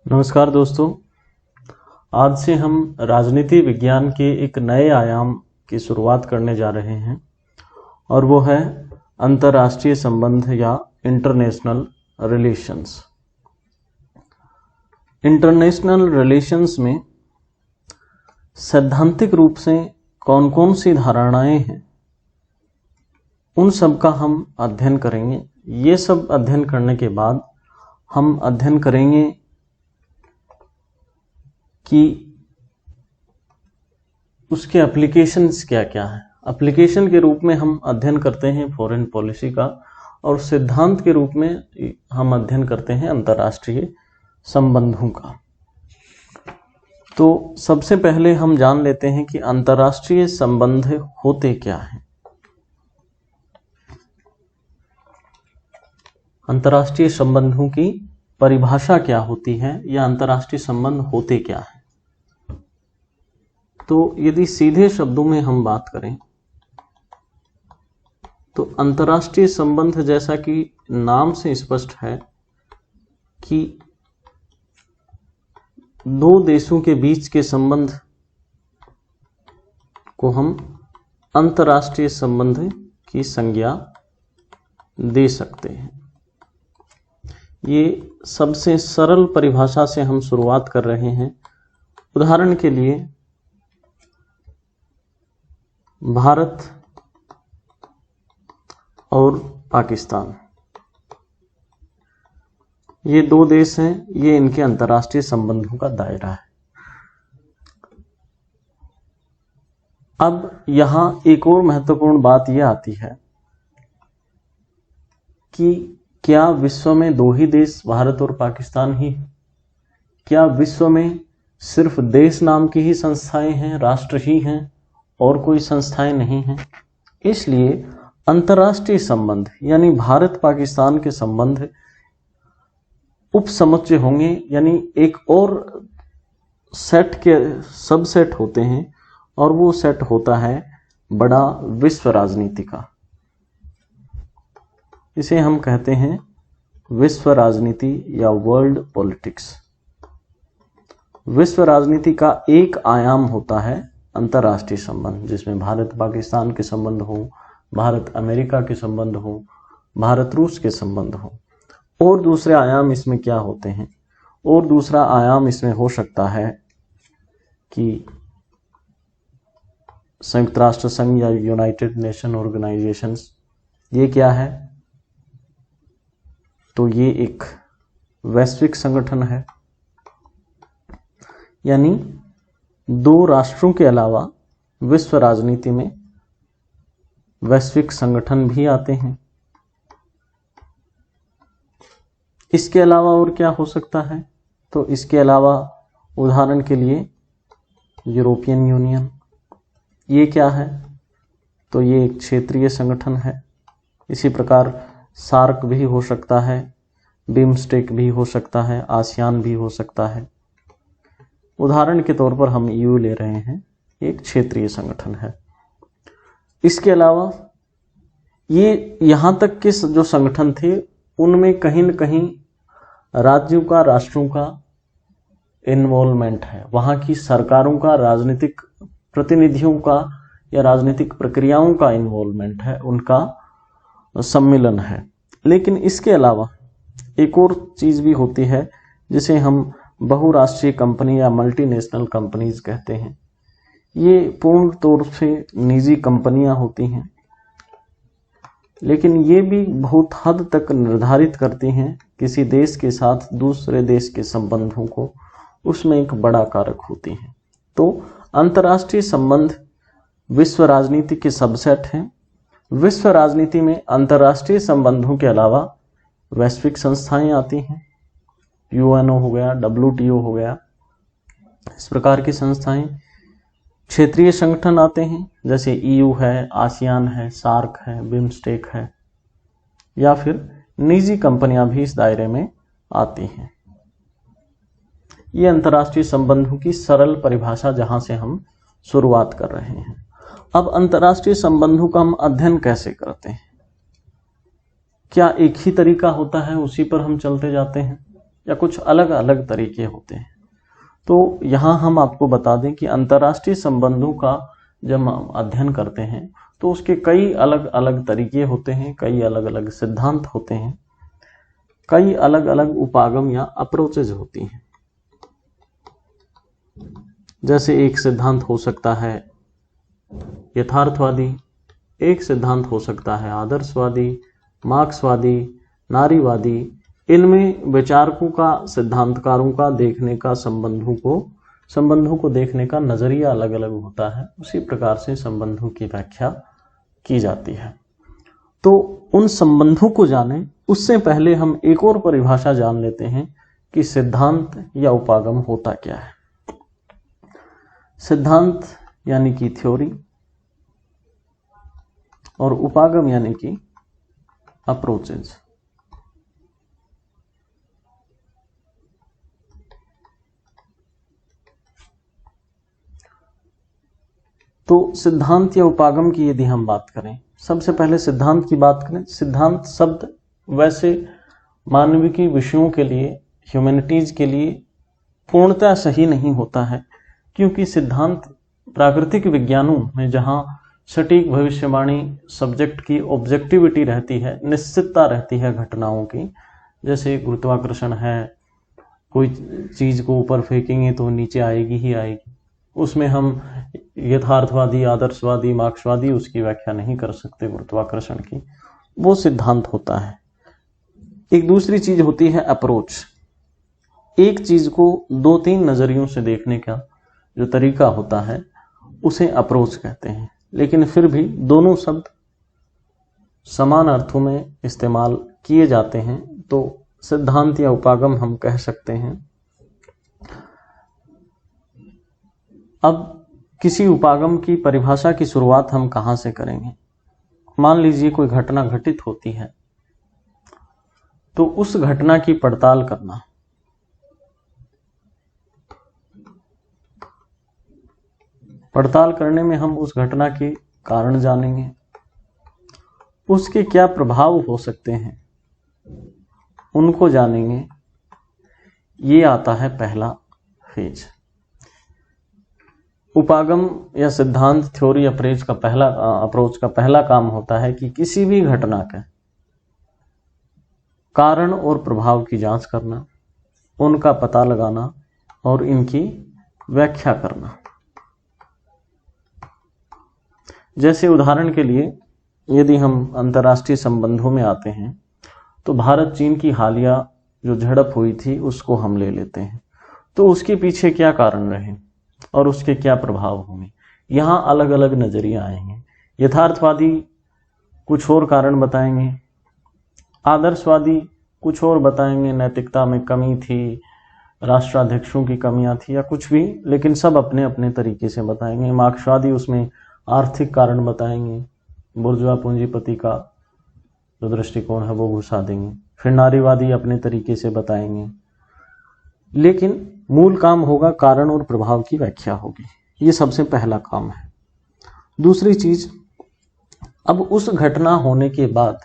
नमस्कार दोस्तों। आज से हम राजनीति विज्ञान के एक नए आयाम की शुरुआत करने जा रहे हैं और वो है अंतर्राष्ट्रीय संबंध या इंटरनेशनल रिलेशंस। इंटरनेशनल रिलेशंस में सैद्धांतिक रूप से कौन कौन सी धारणाएं हैं, उन सब का हम अध्ययन करेंगे। ये सब अध्ययन करने के बाद हम अध्ययन करेंगे कि उसके एप्लीकेशंस क्या क्या हैं। एप्लीकेशन के रूप में हम अध्ययन करते हैं फॉरेन पॉलिसी का, और सिद्धांत के रूप में हम अध्ययन करते हैं अंतर्राष्ट्रीय संबंधों का। तो सबसे पहले हम जान लेते हैं कि अंतर्राष्ट्रीय संबंध होते क्या हैं। अंतर्राष्ट्रीय संबंधों की परिभाषा क्या होती है या अंतर्राष्ट्रीय संबंध होते क्या हैं। तो यदि सीधे शब्दों में हम बात करें तो अंतर्राष्ट्रीय संबंध, जैसा कि नाम से स्पष्ट है कि दो देशों के बीच के संबंध को हम अंतर्राष्ट्रीय संबंध की संज्ञा दे सकते हैं। ये सबसे सरल परिभाषा से हम शुरुआत कर रहे हैं। उदाहरण के लिए भारत और पाकिस्तान, ये दो देश हैं, ये इनके अंतर्राष्ट्रीय संबंधों का दायरा है। अब यहां एक और महत्वपूर्ण बात यह आती है कि क्या विश्व में दो ही देश भारत और पाकिस्तान ही? क्या विश्व में सिर्फ देश नाम की ही संस्थाएं हैं, राष्ट्र ही हैं और कोई संस्थाएं नहीं हैं? इसलिए अंतर्राष्ट्रीय संबंध यानी भारत पाकिस्तान के संबंध उपसमुच्चय होंगे, यानी एक और सेट के सबसेट होते हैं, और वो सेट होता है बड़ा विश्व राजनीति का। इसे हम कहते हैं विश्व राजनीति या वर्ल्ड पॉलिटिक्स। विश्व राजनीति का एक आयाम होता है अंतर्राष्ट्रीय संबंध, जिसमें भारत पाकिस्तान के संबंध हो, भारत अमेरिका के संबंध हो, भारत रूस के संबंध हो। और दूसरे आयाम इसमें क्या होते हैं? और दूसरा आयाम इसमें हो सकता है कि संयुक्त राष्ट्र संघ या यूनाइटेड नेशन ऑर्गेनाइजेशंस। ये क्या है? तो ये एक वैश्विक संगठन है, यानी दो राष्ट्रों के अलावा विश्व राजनीति में वैश्विक संगठन भी आते हैं। इसके अलावा और क्या हो सकता है? तो इसके अलावा उदाहरण के लिए यूरोपियन यूनियन। ये क्या है? तो ये एक क्षेत्रीय संगठन है। इसी प्रकार सार्क भी हो सकता है, बिम्स्टेक भी हो सकता है, आसियान भी हो सकता है। उदाहरण के तौर पर हम ईयू ले रहे हैं, एक क्षेत्रीय संगठन है। इसके अलावा ये यहाँ तक के जो संगठन थे उनमें कहीं न कहीं राज्यों का, राष्ट्रों का इन्वॉल्वमेंट है। वहाँ की सरकारों का, राजनीतिक प्रतिनिधियों का या राजनीतिक प्रक्रियाओं का इन्वॉल्वमेंट है, उनका सम्मिलन है। लेकिन इसके अलावा एक और चीज भी होती है जिसे हम बहुराष्ट्रीय कंपनी या मल्टीनेशनल कंपनीज कहते हैं। ये पूर्ण तौर से निजी कंपनियां होती हैं, लेकिन ये भी बहुत हद तक निर्धारित करती हैं किसी देश के साथ दूसरे देश के संबंधों को, उसमें एक बड़ा कारक होती हैं। तो अंतर्राष्ट्रीय संबंध विश्व राजनीति के सबसेट हैं। विश्व राजनीति में अंतर्राष्ट्रीय संबंधों के अलावा वैश्विक संस्थाएं आती हैं। यूएनओ हो गया, डब्ल्यूटीओ हो गया, इस प्रकार की संस्थाएं। क्षेत्रीय संगठन आते हैं, जैसे ईयू है, आसियान है, सार्क है, बिम्स्टेक है, या फिर निजी कंपनियां भी इस दायरे में आती हैं। ये अंतर्राष्ट्रीय संबंधों की सरल परिभाषा जहां से हम शुरुआत कर रहे हैं। अब अंतर्राष्ट्रीय संबंधों का हम अध्ययन कैसे करते हैं? क्या एक ही तरीका होता है, उसी पर हम चलते जाते हैं? या कुछ अलग अलग तरीके होते हैं। तो यहाँ हम आपको बता दें कि अंतर्राष्ट्रीय संबंधों का जब हम अध्ययन करते हैं तो उसके कई अलग अलग तरीके होते हैं, कई अलग अलग सिद्धांत होते हैं, कई अलग अलग उपागम या अप्रोचेज होती हैं। जैसे एक सिद्धांत हो सकता है यथार्थवादी, एक सिद्धांत हो सकता है आदर्शवादी, मार्क्सवादी, नारीवादी। इनमें विचारकों का, सिद्धांतकारों का देखने का, संबंधों को देखने का नजरिया अलग अलग होता है। उसी प्रकार से संबंधों की व्याख्या की जाती है। तो उन संबंधों को जानें उससे पहले हम एक और परिभाषा जान लेते हैं कि सिद्धांत या उपागम होता क्या है। सिद्धांत यानी कि थ्योरी और उपागम यानी कि अप्रोचेज। तो सिद्धांत या उपागम की यदि हम बात करें, सबसे पहले सिद्धांत की बात करें। सिद्धांत शब्द वैसे मानविकी विषयों के लिए, ह्यूमैनिटीज के लिए पूर्णतः सही नहीं होता है, क्योंकि सिद्धांत प्राकृतिक विज्ञानों में जहां सटीक भविष्यवाणी, सब्जेक्ट की ऑब्जेक्टिविटी रहती है, निश्चितता रहती है घटनाओं की, जैसे गुरुत्वाकर्षण है, कोई चीज को ऊपर फेंकेंगे तो नीचे आएगी ही आएगी, उसमें हम यथार्थवादी, आदर्शवादी, मार्क्सवादी उसकी व्याख्या नहीं कर सकते गुरुत्वाकर्षण की। वो सिद्धांत होता है। एक दूसरी चीज होती है अप्रोच। एक चीज को दो तीन नजरियों से देखने का जो तरीका होता है उसे अप्रोच कहते हैं। लेकिन फिर भी दोनों शब्द समान अर्थों में इस्तेमाल किए जाते हैं, तो सिद्धांत या उपागम हम कह सकते हैं। अब किसी उपागम की परिभाषा की शुरुआत हम कहां से करेंगे? मान लीजिए कोई घटना घटित होती है, तो उस घटना की पड़ताल करना, पड़ताल करने में हम उस घटना के कारण जानेंगे, उसके क्या प्रभाव हो सकते हैं उनको जानेंगे। ये आता है पहला फेज। उपागम या सिद्धांत, थ्योरी, अप्रोच का पहला काम होता है कि किसी भी घटना के कारण और प्रभाव की जांच करना, उनका पता लगाना और इनकी व्याख्या करना। जैसे उदाहरण के लिए यदि हम अंतर्राष्ट्रीय संबंधों में आते हैं तो भारत चीन की हालिया जो झड़प हुई थी उसको हम ले लेते हैं। तो उसके पीछे क्या कारण रहे और उसके क्या प्रभाव होंगे, यहाँ अलग अलग नजरिए आएंगे। यथार्थवादी कुछ और कारण बताएंगे, आदर्शवादी कुछ और बताएंगे, नैतिकता में कमी थी, राष्ट्राध्यक्षों की कमियां थी या कुछ भी, लेकिन सब अपने अपने तरीके से बताएंगे। मार्क्सवादी उसमें आर्थिक कारण बताएंगे, बुर्जुआ पूंजीपति का जो दृष्टिकोण है वो घुसा देंगे। फिर नारीवादी अपने तरीके से बताएंगे, लेकिन मूल काम होगा कारण और प्रभाव की व्याख्या होगी। ये सबसे पहला काम है। दूसरी चीज, अब उस घटना होने के बाद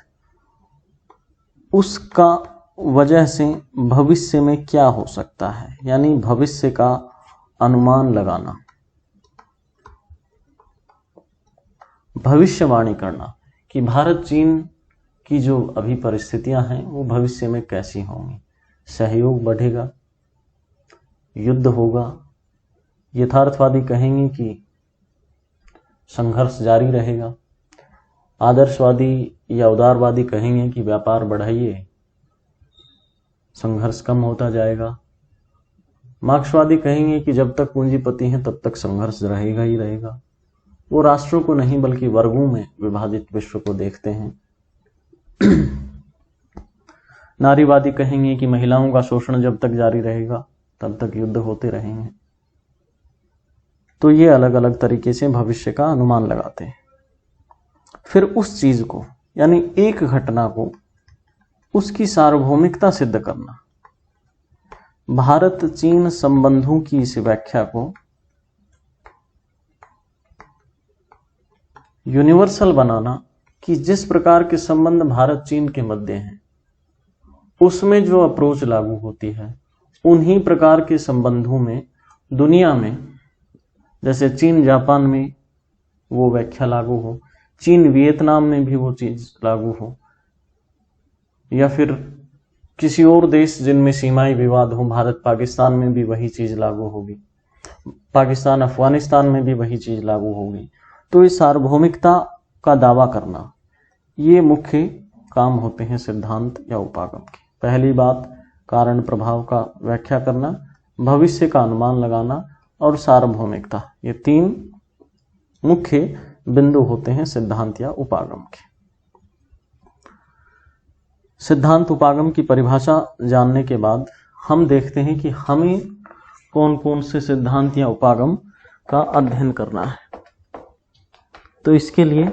उसका वजह से भविष्य में क्या हो सकता है, यानी भविष्य का अनुमान लगाना, भविष्यवाणी करना कि भारत चीन की जो अभी परिस्थितियां हैं वो भविष्य में कैसी होंगी। सहयोग बढ़ेगा, युद्ध होगा। यथार्थवादी कहेंगे कि संघर्ष जारी रहेगा, आदर्शवादी या उदारवादी कहेंगे कि व्यापार बढ़ाइए, संघर्ष कम होता जाएगा। मार्क्सवादी कहेंगे कि जब तक पूंजीपति हैं तब तक संघर्ष रहेगा ही रहेगा। वो राष्ट्रों को नहीं बल्कि वर्गों में विभाजित विश्व को देखते हैं। नारीवादी कहेंगे कि महिलाओं का शोषण जब तक जारी रहेगा तब तक युद्ध होते रहेंगे। तो ये अलग अलग तरीके से भविष्य का अनुमान लगाते हैं। फिर उस चीज को, यानी एक घटना को, उसकी सार्वभौमिकता सिद्ध करना, भारत चीन संबंधों की इस व्याख्या को यूनिवर्सल बनाना कि जिस प्रकार के संबंध भारत चीन के मध्य हैं उसमें जो अप्रोच लागू होती है उन्हीं प्रकार के संबंधों में दुनिया में, जैसे चीन जापान में वो व्याख्या लागू हो, चीन वियतनाम में भी वो चीज लागू हो, या फिर किसी और देश जिनमें सीमाई विवाद हो, भारत पाकिस्तान में भी वही चीज लागू होगी, पाकिस्तान अफगानिस्तान में भी वही चीज लागू होगी। तो इस सार्वभौमिकता का दावा करना, ये मुख्य काम होते हैं सिद्धांत या उपागम के। पहली बात कारण प्रभाव का व्याख्या करना, भविष्य का अनुमान लगाना और सार्वभौमिकता, ये 3 मुख्य बिंदु होते हैं सिद्धांत या उपागम के। सिद्धांत उपागम की परिभाषा जानने के बाद हम देखते हैं कि हमें कौन कौन से सिद्धांत या उपागम का अध्ययन करना है। तो इसके लिए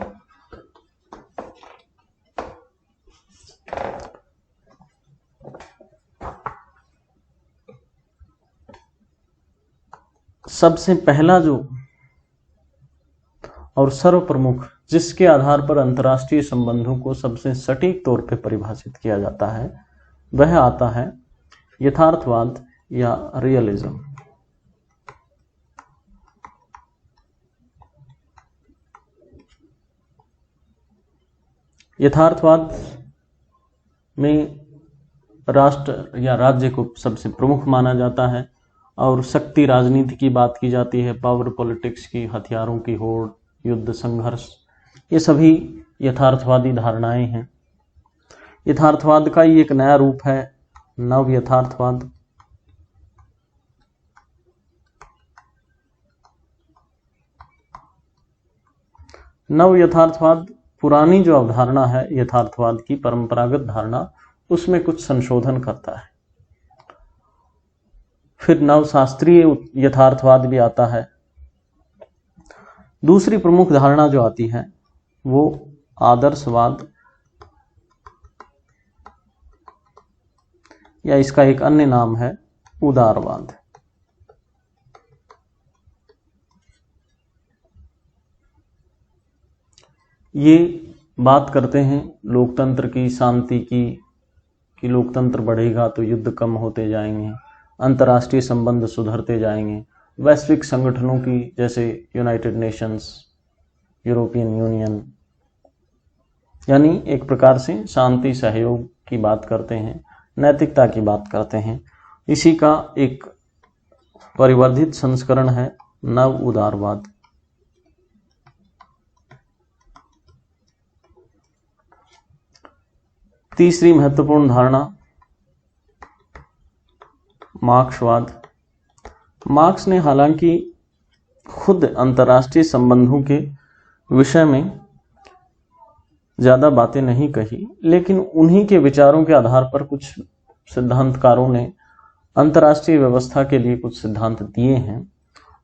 सबसे पहला जो और सर्वप्रमुख, जिसके आधार पर अंतर्राष्ट्रीय संबंधों को सबसे सटीक तौर पर परिभाषित किया जाता है, वह आता है यथार्थवाद या रियलिज्म। यथार्थवाद में राष्ट्र या राज्य को सबसे प्रमुख माना जाता है और शक्ति राजनीति की बात की जाती है, पावर पॉलिटिक्स की, हथियारों की होड़, युद्ध संघर्ष, ये सभी यथार्थवादी धारणाएं हैं। यथार्थवाद का ही एक नया रूप है नव यथार्थवाद। नव यथार्थवाद पुरानी जो अवधारणा है यथार्थवाद की, परंपरागत धारणा, उसमें कुछ संशोधन करता है। फिर नवशास्त्रीय यथार्थवाद भी आता है। दूसरी प्रमुख धारणा जो आती है वो आदर्शवाद, या इसका एक अन्य नाम है उदारवाद। ये बात करते हैं लोकतंत्र की, शांति की, कि लोकतंत्र बढ़ेगा तो युद्ध कम होते जाएंगे, अंतर्राष्ट्रीय संबंध सुधरते जाएंगे, वैश्विक संगठनों की जैसे यूनाइटेड नेशंस, यूरोपियन यूनियन, यानी एक प्रकार से शांति सहयोग की बात करते हैं, नैतिकता की बात करते हैं। इसी का एक परिवर्धित संस्करण है नव उदारवाद। तीसरी महत्वपूर्ण धारणा मार्क्सवाद। मार्क्स ने हालांकि खुद अंतर्राष्ट्रीय संबंधों के विषय में ज्यादा बातें नहीं कही, लेकिन उन्हीं के विचारों के आधार पर कुछ सिद्धांतकारों ने अंतर्राष्ट्रीय व्यवस्था के लिए कुछ सिद्धांत दिए हैं।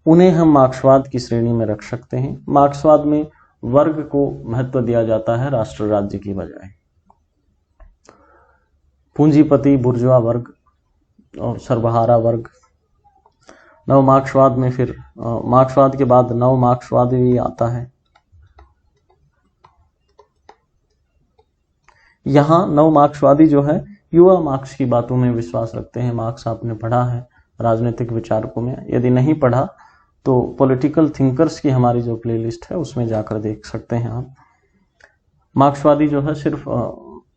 उन्हें हम मार्क्सवाद की श्रेणी में रख सकते हैं। मार्क्सवाद में वर्ग को महत्व दिया जाता है राष्ट्र राज्य की बजाय। पूंजीपति बुर्जुआ वर्ग और सर्वहारा वर्ग। नव मार्क्सवाद में फिर मार्क्सवाद के बाद नव मार्क्सवाद भी आता है। यहाँ नव मार्क्सवादी जो है युवा मार्क्स की बातों में विश्वास रखते हैं। मार्क्स आपने पढ़ा है राजनीतिक विचारकों में, यदि नहीं पढ़ा तो पॉलिटिकल थिंकर्स की हमारी जो प्लेलिस्ट है उसमें जाकर देख सकते हैं आप। मार्क्सवादी जो है सिर्फ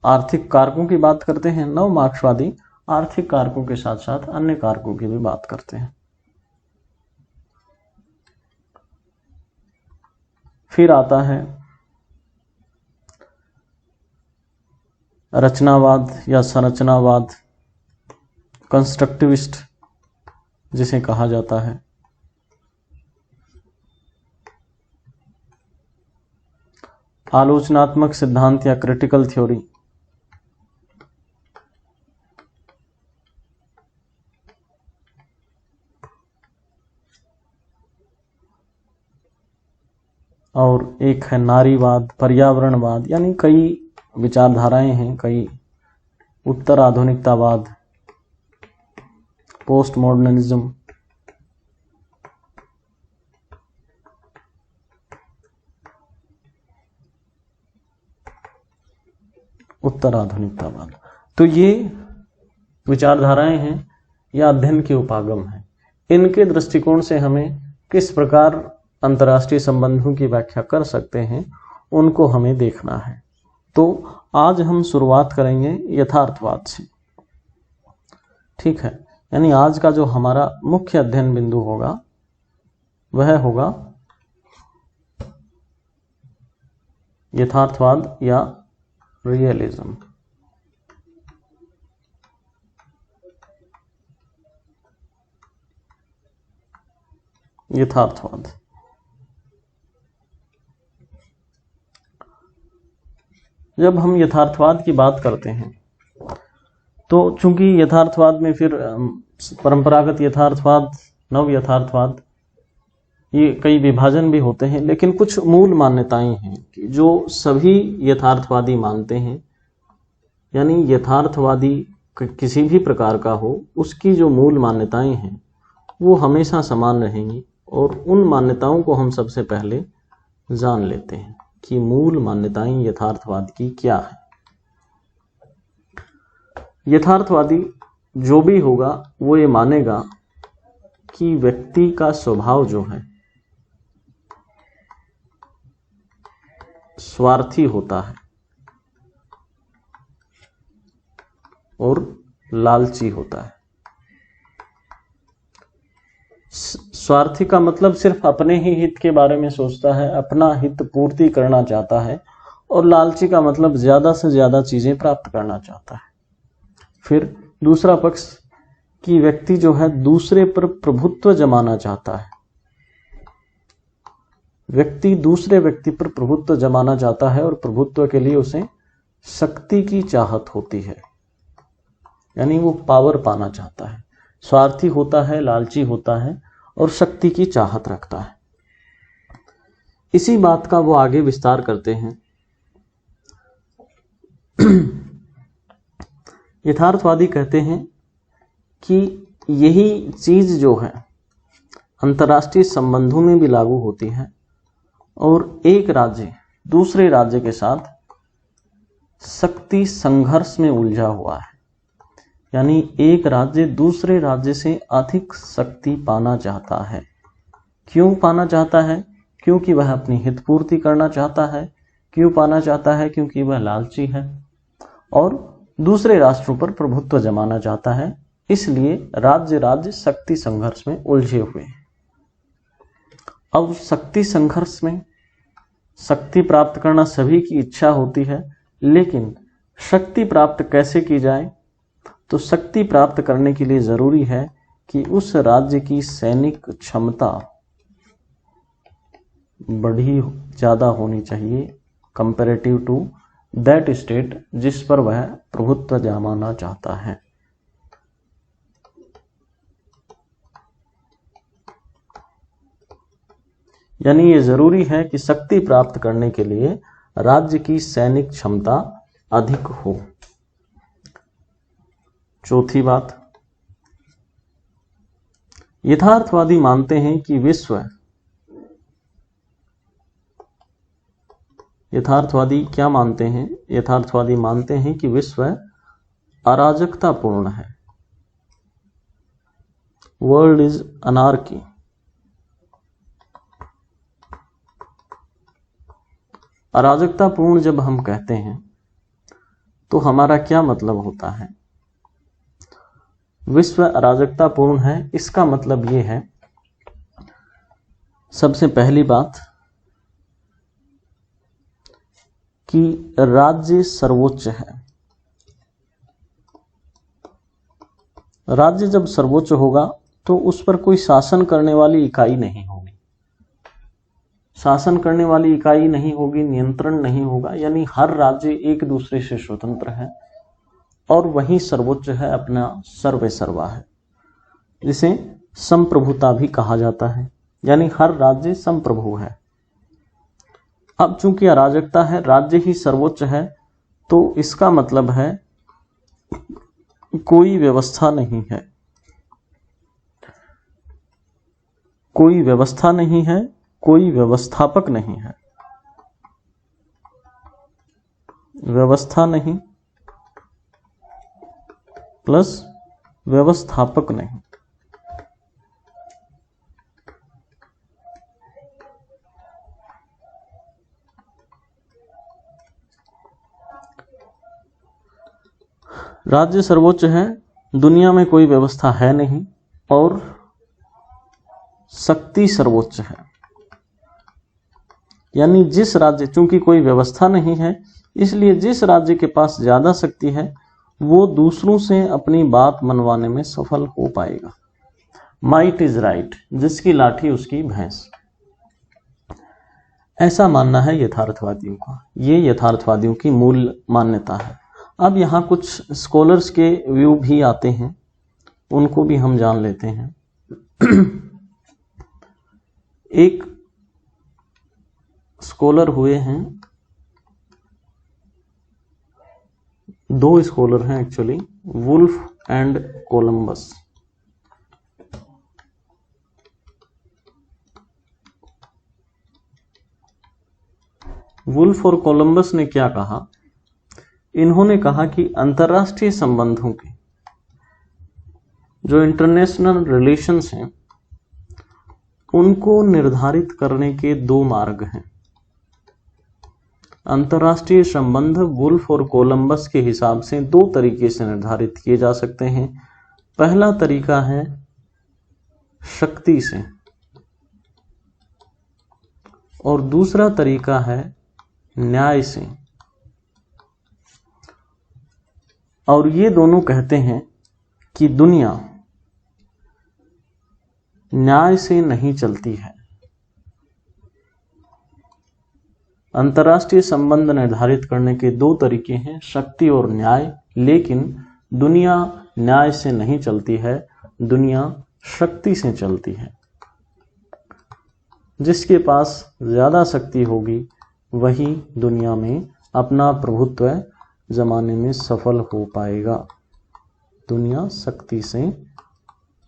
आर्थिक कारकों की बात करते हैं, नव मार्क्सवादी आर्थिक कारकों के साथ साथ अन्य कारकों की भी बात करते हैं। फिर आता है रचनावाद या संरचनावाद, कंस्ट्रक्टिविस्ट जिसे कहा जाता है। आलोचनात्मक सिद्धांत या क्रिटिकल थ्योरी। और एक है नारीवाद, पर्यावरणवाद, यानी कई विचारधाराएं हैं, कई उत्तर आधुनिकतावाद, पोस्ट मॉडर्निज्म, उत्तर आधुनिकतावाद। तो ये विचारधाराएं हैं या अध्ययन के उपागम हैं, इनके दृष्टिकोण से हमें किस प्रकार अंतर्राष्ट्रीय संबंधों की व्याख्या कर सकते हैं, उनको हमें देखना है। तो आज हम शुरुआत करेंगे यथार्थवाद से। ठीक है, यानी आज का जो हमारा मुख्य अध्ययन बिंदु होगा वह होगा यथार्थवाद या रियलिज्म। यथार्थवाद। जब हम यथार्थवाद की बात करते हैं तो चूंकि यथार्थवाद में फिर परंपरागत यथार्थवाद, नव यथार्थवाद, ये कई विभाजन भी होते हैं, लेकिन कुछ मूल मान्यताएं हैं कि जो सभी यथार्थवादी मानते हैं। यानी यथार्थवादी किसी भी प्रकार का हो, उसकी जो मूल मान्यताएं हैं वो हमेशा समान रहेंगी, और उन मान्यताओं को हम सबसे पहले जान लेते हैं कि मूल मान्यताएं यथार्थवाद की क्या है। यथार्थवादी जो भी होगा वो ये मानेगा कि व्यक्ति का स्वभाव जो है स्वार्थी होता है और लालची होता है। स्वार्थी का मतलब सिर्फ अपने ही हित के बारे में सोचता है, अपना हित पूर्ति करना चाहता है, और लालची का मतलब ज्यादा से ज्यादा चीजें प्राप्त करना चाहता है। फिर दूसरा पक्ष कि व्यक्ति जो है दूसरे पर प्रभुत्व जमाना चाहता है। व्यक्ति दूसरे व्यक्ति पर प्रभुत्व जमाना चाहता है, और प्रभुत्व के लिए उसे शक्ति की चाहत होती है, यानी वो पावर पाना चाहता है। स्वार्थी होता है, लालची होता है और शक्ति की चाहत रखता है। इसी बात का वो आगे विस्तार करते हैं। यथार्थवादी कहते हैं कि यही चीज जो है अंतर्राष्ट्रीय संबंधों में भी लागू होती है, और एक राज्य दूसरे राज्य के साथ शक्ति संघर्ष में उलझा हुआ है। यानी एक राज्य दूसरे राज्य से अधिक शक्ति पाना चाहता है। क्यों पाना चाहता है? क्योंकि वह अपनी हित पूर्ति करना चाहता है। क्यों पाना चाहता है? क्योंकि वह लालची है और दूसरे राष्ट्रों पर प्रभुत्व जमाना चाहता है। इसलिए राज्य राज्य शक्ति संघर्ष में उलझे हुए हैं। अब शक्ति संघर्ष में शक्ति प्राप्त करना सभी की इच्छा होती है, लेकिन शक्ति प्राप्त कैसे की जाए? तो शक्ति प्राप्त करने के लिए जरूरी है कि उस राज्य की सैनिक क्षमता बड़ी ज्यादा होनी चाहिए कंपैरेटिव टू दैट स्टेट जिस पर वह प्रभुत्व जमाना चाहता है। यानी ये जरूरी है कि शक्ति प्राप्त करने के लिए राज्य की सैनिक क्षमता अधिक हो। चौथी बात, यथार्थवादी मानते हैं कि यथार्थवादी क्या मानते हैं? यथार्थवादी मानते हैं कि विश्व अराजकतापूर्ण है। World is anarchy. अराजकतापूर्ण जब हम कहते हैं तो हमारा क्या मतलब होता है? विश्व अराजकतापूर्ण है, इसका मतलब ये है, सबसे पहली बात कि राज्य सर्वोच्च है। राज्य जब सर्वोच्च होगा तो उस पर कोई शासन करने वाली इकाई नहीं होगी। शासन करने वाली इकाई नहीं होगी, नियंत्रण नहीं होगा, यानी हर राज्य एक दूसरे से स्वतंत्र है और वही सर्वोच्च है, अपना सर्वेसर्वा है, जिसे संप्रभुता भी कहा जाता है। यानी हर राज्य संप्रभु है। अब चूंकि अराजकता है, राज्य ही सर्वोच्च है, तो इसका मतलब है कोई व्यवस्था नहीं है, कोई व्यवस्था नहीं है, कोई व्यवस्थापक नहीं है। व्यवस्था नहीं प्लस व्यवस्थापक नहीं। राज्य सर्वोच्च है, दुनिया में कोई व्यवस्था है नहीं, और शक्ति सर्वोच्च है। यानी जिस राज्य, चूंकि कोई व्यवस्था नहीं है, इसलिए जिस राज्य के पास ज्यादा शक्ति है वो दूसरों से अपनी बात मनवाने में सफल हो पाएगा। माइट इज राइट, जिसकी लाठी उसकी भैंस, ऐसा मानना है यथार्थवादियों का। ये यथार्थवादियों की मूल मान्यता है। अब यहाँ कुछ स्कॉलर्स के व्यू भी आते हैं, उनको भी हम जान लेते हैं। एक स्कॉलर हुए हैं, दो स्कॉलर हैं actually, Wolf and Columbus. Wolf और कोलंबस ने क्या कहा? इन्होंने कहा कि अंतर्राष्ट्रीय संबंधों के जो इंटरनेशनल रिलेशंस हैं उनको निर्धारित करने के दो मार्ग हैं। अंतर्राष्ट्रीय संबंध वुल्फ और कोलंबस के हिसाब से दो तरीके से निर्धारित किए जा सकते हैं। पहला तरीका है शक्ति से, और दूसरा तरीका है न्याय से। और ये दोनों कहते हैं कि दुनिया न्याय से नहीं चलती है। अंतर्राष्ट्रीय संबंध निर्धारित करने के दो तरीके हैं, शक्ति और न्याय, लेकिन दुनिया न्याय से नहीं चलती है, दुनिया शक्ति से चलती है। जिसके पास ज्यादा शक्ति होगी वही दुनिया में अपना प्रभुत्व जमाने में सफल हो पाएगा। दुनिया शक्ति से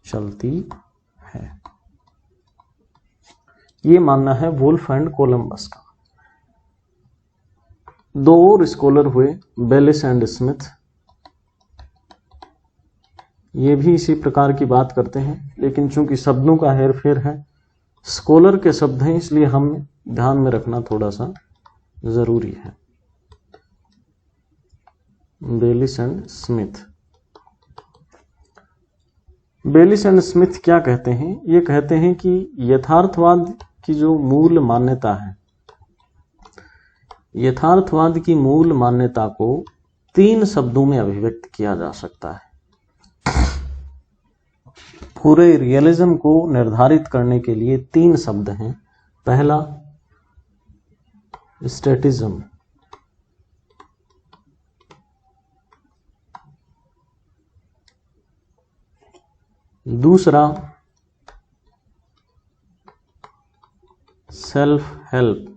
चलती है, ये मानना है वुल्फ एंड कोलंबस का। दो और स्कॉलर हुए, बेलिस एंड स्मिथ। ये भी इसी प्रकार की बात करते हैं, लेकिन चूंकि शब्दों का हेरफेर है, स्कॉलर के शब्द हैं, इसलिए हम ध्यान में रखना थोड़ा सा जरूरी है। Bayliss and Smith. Bayliss and Smith क्या कहते हैं? ये कहते हैं कि यथार्थवाद की जो मूल मान्यता है, यथार्थवाद की मूल मान्यता को तीन शब्दों में अभिव्यक्त किया जा सकता है। पूरे रियलिज्म को निर्धारित करने के लिए तीन शब्द हैं। पहला स्टैटिज्म, दूसरा सेल्फ हेल्प,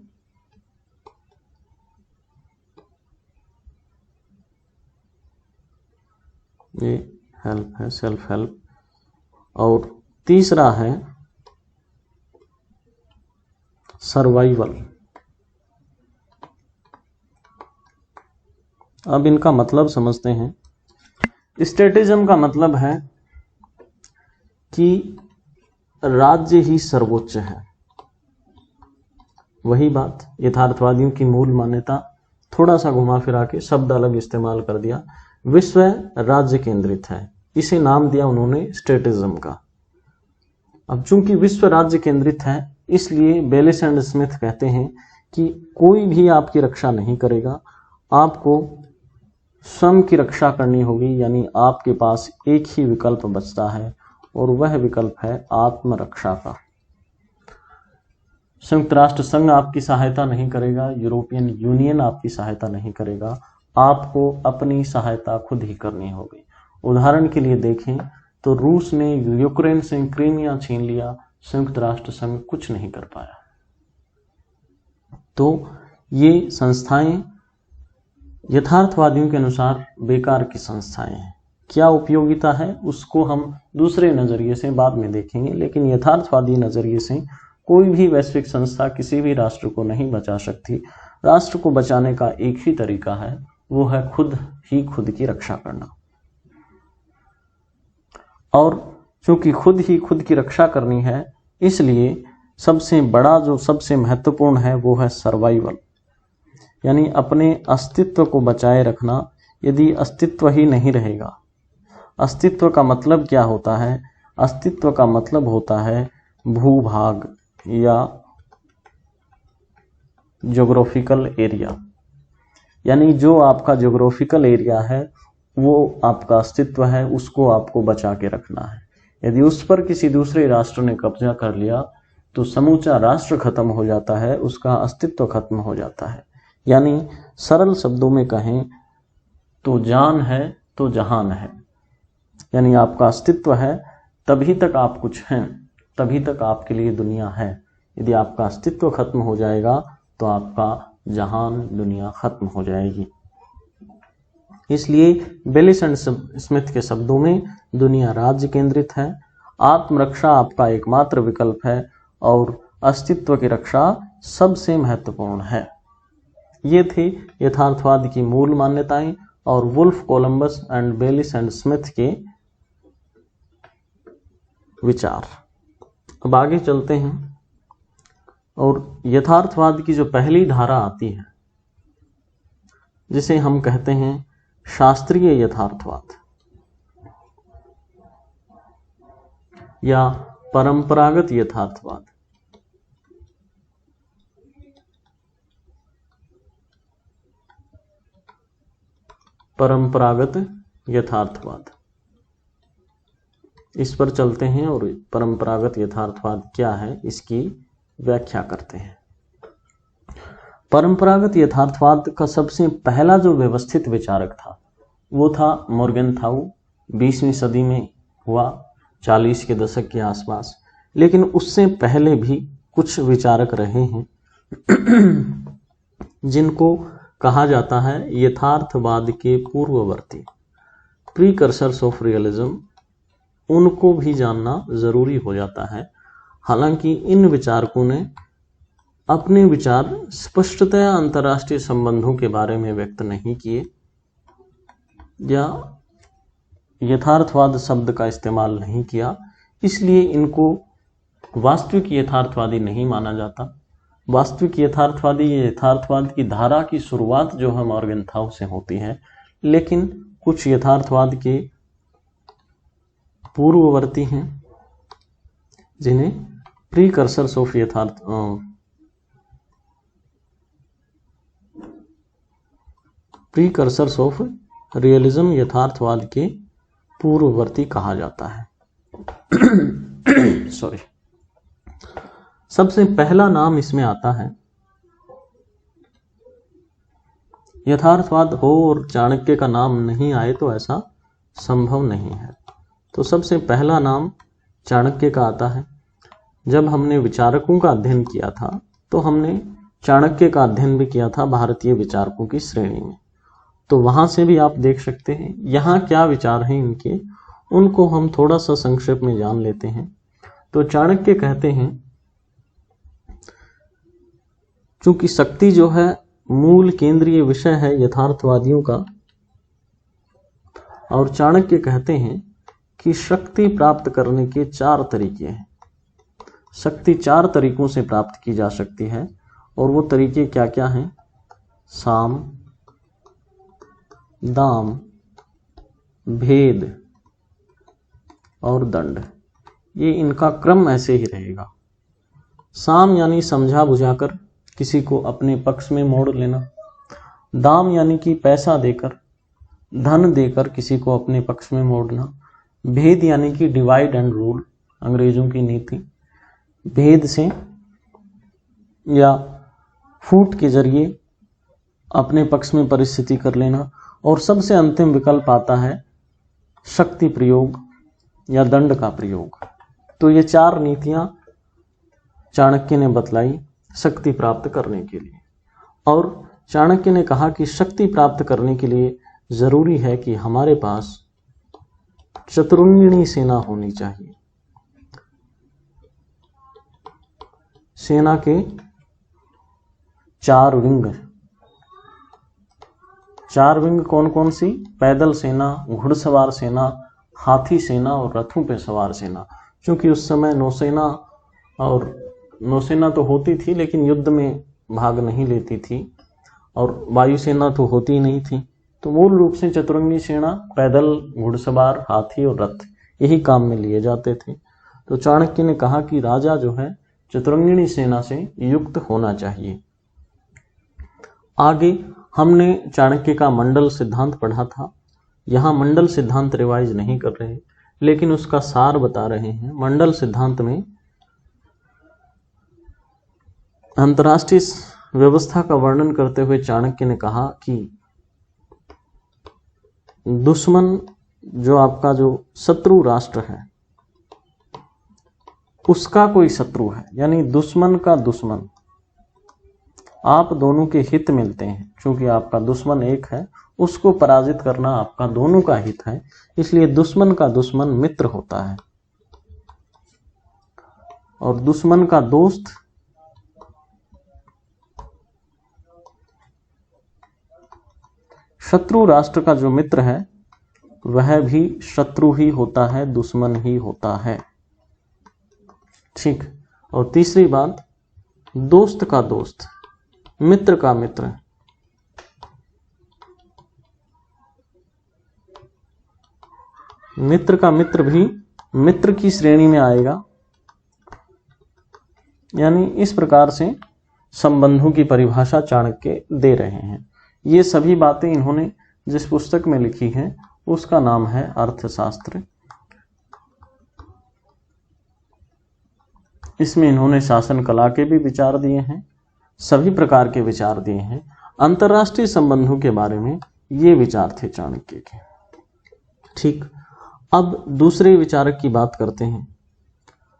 ये हेल्प है, सेल्फ हेल्प, और तीसरा है सर्वाइवल। अब इनका मतलब समझते हैं। स्टैटिज्म का मतलब है कि राज्य ही सर्वोच्च है। वही बात यथार्थवादियों की मूल मान्यता, थोड़ा सा घुमा फिरा के शब्द अलग इस्तेमाल कर दिया। विश्व राज्य केंद्रित है, इसे नाम दिया उन्होंने स्टैटिज्म का। अब चूंकि विश्व राज्य केंद्रित है, इसलिए बेलिस एंड स्मिथ कहते हैं कि कोई भी आपकी रक्षा नहीं करेगा, आपको स्वयं की रक्षा करनी होगी। यानी आपके पास एक ही विकल्प बचता है, और वह विकल्प है आत्मरक्षा का। संयुक्त राष्ट्र संघ आपकी सहायता नहीं करेगा, यूरोपियन यूनियन आपकी सहायता नहीं करेगा, आपको अपनी सहायता खुद ही करनी होगी। उदाहरण के लिए देखें तो रूस ने यूक्रेन से क्रीमिया छीन लिया, संयुक्त राष्ट्र संघ कुछ नहीं कर पाया। तो ये संस्थाएं यथार्थवादियों के अनुसार बेकार की संस्थाएं हैं। क्या उपयोगिता है उसको हम दूसरे नजरिए से बाद में देखेंगे, लेकिन यथार्थवादी नजरिए से कोई भी वैश्विक संस्था किसी भी राष्ट्र को नहीं बचा सकती। राष्ट्र को बचाने का एक ही तरीका है, वो है खुद ही खुद की रक्षा करना। और चूंकि खुद ही खुद की रक्षा करनी है, इसलिए सबसे बड़ा जो सबसे महत्वपूर्ण है वो है सर्वाइवल, यानी अपने अस्तित्व को बचाए रखना। यदि अस्तित्व ही नहीं रहेगा, अस्तित्व का मतलब क्या होता है? अस्तित्व का मतलब होता है भूभाग या ज्योग्राफिकल एरिया, यानी जो आपका ज्योग्राफिकल एरिया है वो आपका अस्तित्व है, उसको आपको बचा के रखना है। यदि उस पर किसी दूसरे राष्ट्र ने कब्जा कर लिया तो समूचा राष्ट्र खत्म हो जाता है, उसका अस्तित्व खत्म हो जाता है। यानी सरल शब्दों में कहें तो जान है तो जहान है, यानी आपका अस्तित्व है तभी तक आप कुछ हैं, तभी तक आपके लिए दुनिया है। यदि आपका अस्तित्व खत्म हो जाएगा तो आपका जहान, दुनिया खत्म हो जाएगी। इसलिए बेलिस एंड स्मिथ के शब्दों में दुनिया राज्य केंद्रित है, आत्मरक्षा आपका एकमात्र विकल्प है और अस्तित्व की रक्षा सबसे महत्वपूर्ण है। ये थे यथार्थवाद की मूल मान्यताएं और Wolf, Columbus and Bayliss and Smith के विचार। अब आगे चलते हैं और यथार्थवाद की जो पहली धारा आती है जिसे हम कहते हैं शास्त्रीय यथार्थवाद या परंपरागत यथार्थवाद। परंपरागत यथार्थवाद, इस पर चलते हैं और परंपरागत यथार्थवाद क्या है इसकी व्याख्या करते हैं। परंपरागत यथार्थवाद का सबसे पहला जो व्यवस्थित विचारक था वो था मोर्गेनथाउ, 20वीं सदी में हुआ, 40 के दशक के आसपास। लेकिन उससे पहले भी कुछ विचारक रहे हैं जिनको कहा जाता है यथार्थवाद के पूर्ववर्ती, प्रीकर्सर्स ऑफ रियलिज्म। उनको भी जानना जरूरी हो जाता है। हालांकि इन विचारकों ने अपने विचार स्पष्टतया अंतर्राष्ट्रीय संबंधों के बारे में व्यक्त नहीं किए या यथार्थवाद शब्द का इस्तेमाल नहीं किया, इसलिए इनको वास्तविक यथार्थवादी नहीं माना जाता। वास्तविक यथार्थवादी यथार्थवाद की धारा की शुरुआत जो है मोर्गेनथाउ से होती है, लेकिन कुछ यथार्थवाद के पूर्ववर्ती हैं जिन्हें precursors of precursors of realism यथार्थवाद के पूर्ववर्ती कहा जाता है। सॉरी, सबसे पहला नाम इसमें आता है, यथार्थवाद हो और चाणक्य का नाम नहीं आए तो ऐसा संभव नहीं है। तो सबसे पहला नाम चाणक्य का आता है। जब हमने विचारकों का अध्ययन किया था तो हमने चाणक्य का अध्ययन भी किया था भारतीय विचारकों की श्रेणी में, तो वहां से भी आप देख सकते हैं यहाँ क्या विचार हैं इनके, उनको हम थोड़ा सा संक्षेप में जान लेते हैं। तो चाणक्य कहते हैं चूंकि शक्ति जो है मूल केंद्रीय विषय है यथार्थवादियों का, और चाणक्य कहते हैं कि शक्ति प्राप्त करने के 4 तरीके हैं। शक्ति 4 तरीकों से प्राप्त की जा सकती है और वो तरीके क्या क्या हैं? साम, दाम, भेद और दंड। ये इनका क्रम ऐसे ही रहेगा। साम यानी समझा बुझाकर किसी को अपने पक्ष में मोड़ लेना, दाम यानी कि पैसा देकर, धन देकर किसी को अपने पक्ष में मोड़ना, भेद यानी कि डिवाइड एंड रूल, अंग्रेजों की नीति, भेद से या फूट के जरिए अपने पक्ष में परिस्थिति कर लेना, और सबसे अंतिम विकल्प आता है शक्ति प्रयोग या दंड का प्रयोग। तो ये 4 नीतियां चाणक्य ने बतलाई शक्ति प्राप्त करने के लिए, और चाणक्य ने कहा कि शक्ति प्राप्त करने के लिए जरूरी है कि हमारे पास चतुरंगिणी सेना होनी चाहिए। सेना के 4 विंग। 4 विंग कौन कौन सी? पैदल सेना, घुड़सवार सेना, हाथी सेना और रथों पे सवार सेना, क्योंकि उस समय नौसेना तो होती थी लेकिन युद्ध में भाग नहीं लेती थी, और वायुसेना तो होती ही नहीं थी। तो मूल रूप से चतुरंगी सेना पैदल, घुड़सवार, हाथी और रथ यही काम में लिए जाते थे। तो चाणक्य ने कहा कि राजा जो है चतुरंगिणी सेना से युक्त होना चाहिए। आगे हमने चाणक्य का मंडल सिद्धांत पढ़ा था। यहाँ मंडल सिद्धांत रिवाइज नहीं कर रहे, लेकिन उसका सार बता रहे हैं। मंडल सिद्धांत में अंतर्राष्ट्रीय व्यवस्था का वर्णन करते हुए चाणक्य ने कहा कि दुश्मन, जो आपका जो शत्रु राष्ट्र है, उसका कोई शत्रु है, यानी दुश्मन का दुश्मन, आप दोनों के हित मिलते हैं। क्योंकि आपका दुश्मन एक है, उसको पराजित करना आपका दोनों का हित है, इसलिए दुश्मन का दुश्मन मित्र होता है, और दुश्मन का दोस्त शत्रु राष्ट्र का जो मित्र है वह भी शत्रु ही होता है, दुश्मन ही होता है। ठीक। और तीसरी बात, दोस्त का दोस्त, मित्र का मित्र, मित्र का मित्र भी मित्र की श्रेणी में आएगा। यानी इस प्रकार से संबंधों की परिभाषा चाणक्य दे रहे हैं। ये सभी बातें इन्होंने जिस पुस्तक में लिखी हैं उसका नाम है अर्थशास्त्र। इसमें इन्होंने शासन कला के भी विचार दिए हैं, सभी प्रकार के विचार दिए हैं। अंतर्राष्ट्रीय संबंधों के बारे में ये विचार थे चाणक्य के। ठीक। अब दूसरे विचारक की बात करते हैं।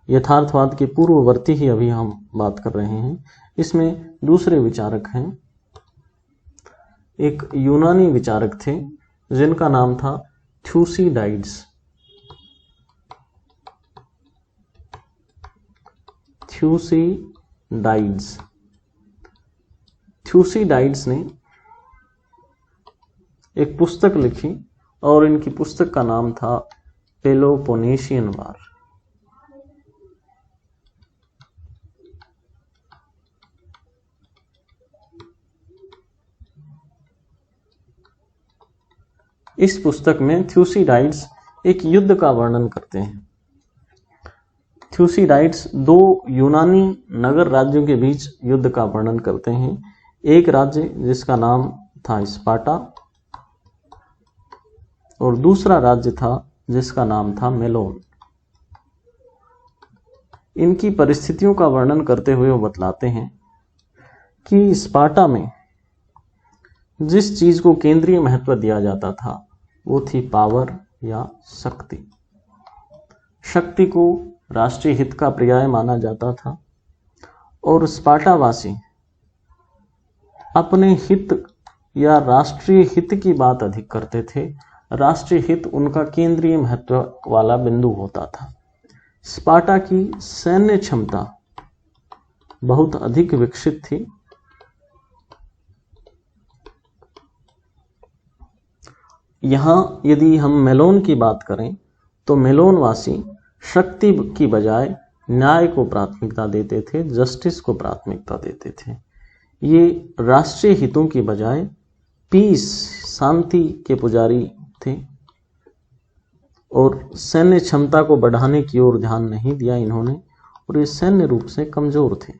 यथार्थवाद के पूर्ववर्ती ही अभी हम बात कर रहे हैं। इसमें दूसरे विचारक हैं, एक यूनानी विचारक थे जिनका नाम था थ्यूसिडाइड्स। थ्यूसिडाइड्स ने एक पुस्तक लिखी और इनकी पुस्तक का नाम था पेलोपोनेशियन वार। इस पुस्तक में थ्यूसिडाइड्स एक युद्ध का वर्णन करते हैं। थ्यूसिडाइड्स दो यूनानी नगर राज्यों के बीच युद्ध का वर्णन करते हैं। एक राज्य जिसका नाम था स्पार्टा और दूसरा राज्य था जिसका नाम था मेलोन। इनकी परिस्थितियों का वर्णन करते हुए वो बतलाते हैं कि स्पार्टा में जिस चीज को केंद्रीय महत्व दिया जाता था वो थी पावर या शक्ति। शक्ति को राष्ट्रीय हित का पर्याय माना जाता था और स्पार्टावासी अपने हित या राष्ट्रीय हित की बात अधिक करते थे। राष्ट्रीय हित उनका केंद्रीय महत्व वाला बिंदु होता था। स्पार्टा की सैन्य क्षमता बहुत अधिक विकसित थी। यहाँ यदि हम मेलोन की बात करें तो मेलोनवासी शक्ति की बजाय न्याय को प्राथमिकता देते थे, जस्टिस को प्राथमिकता देते थे। ये राष्ट्रीय हितों की बजाय पीस, शांति के पुजारी थे और सैन्य क्षमता को बढ़ाने की ओर ध्यान नहीं दिया इन्होंने, और ये सैन्य रूप से कमजोर थे।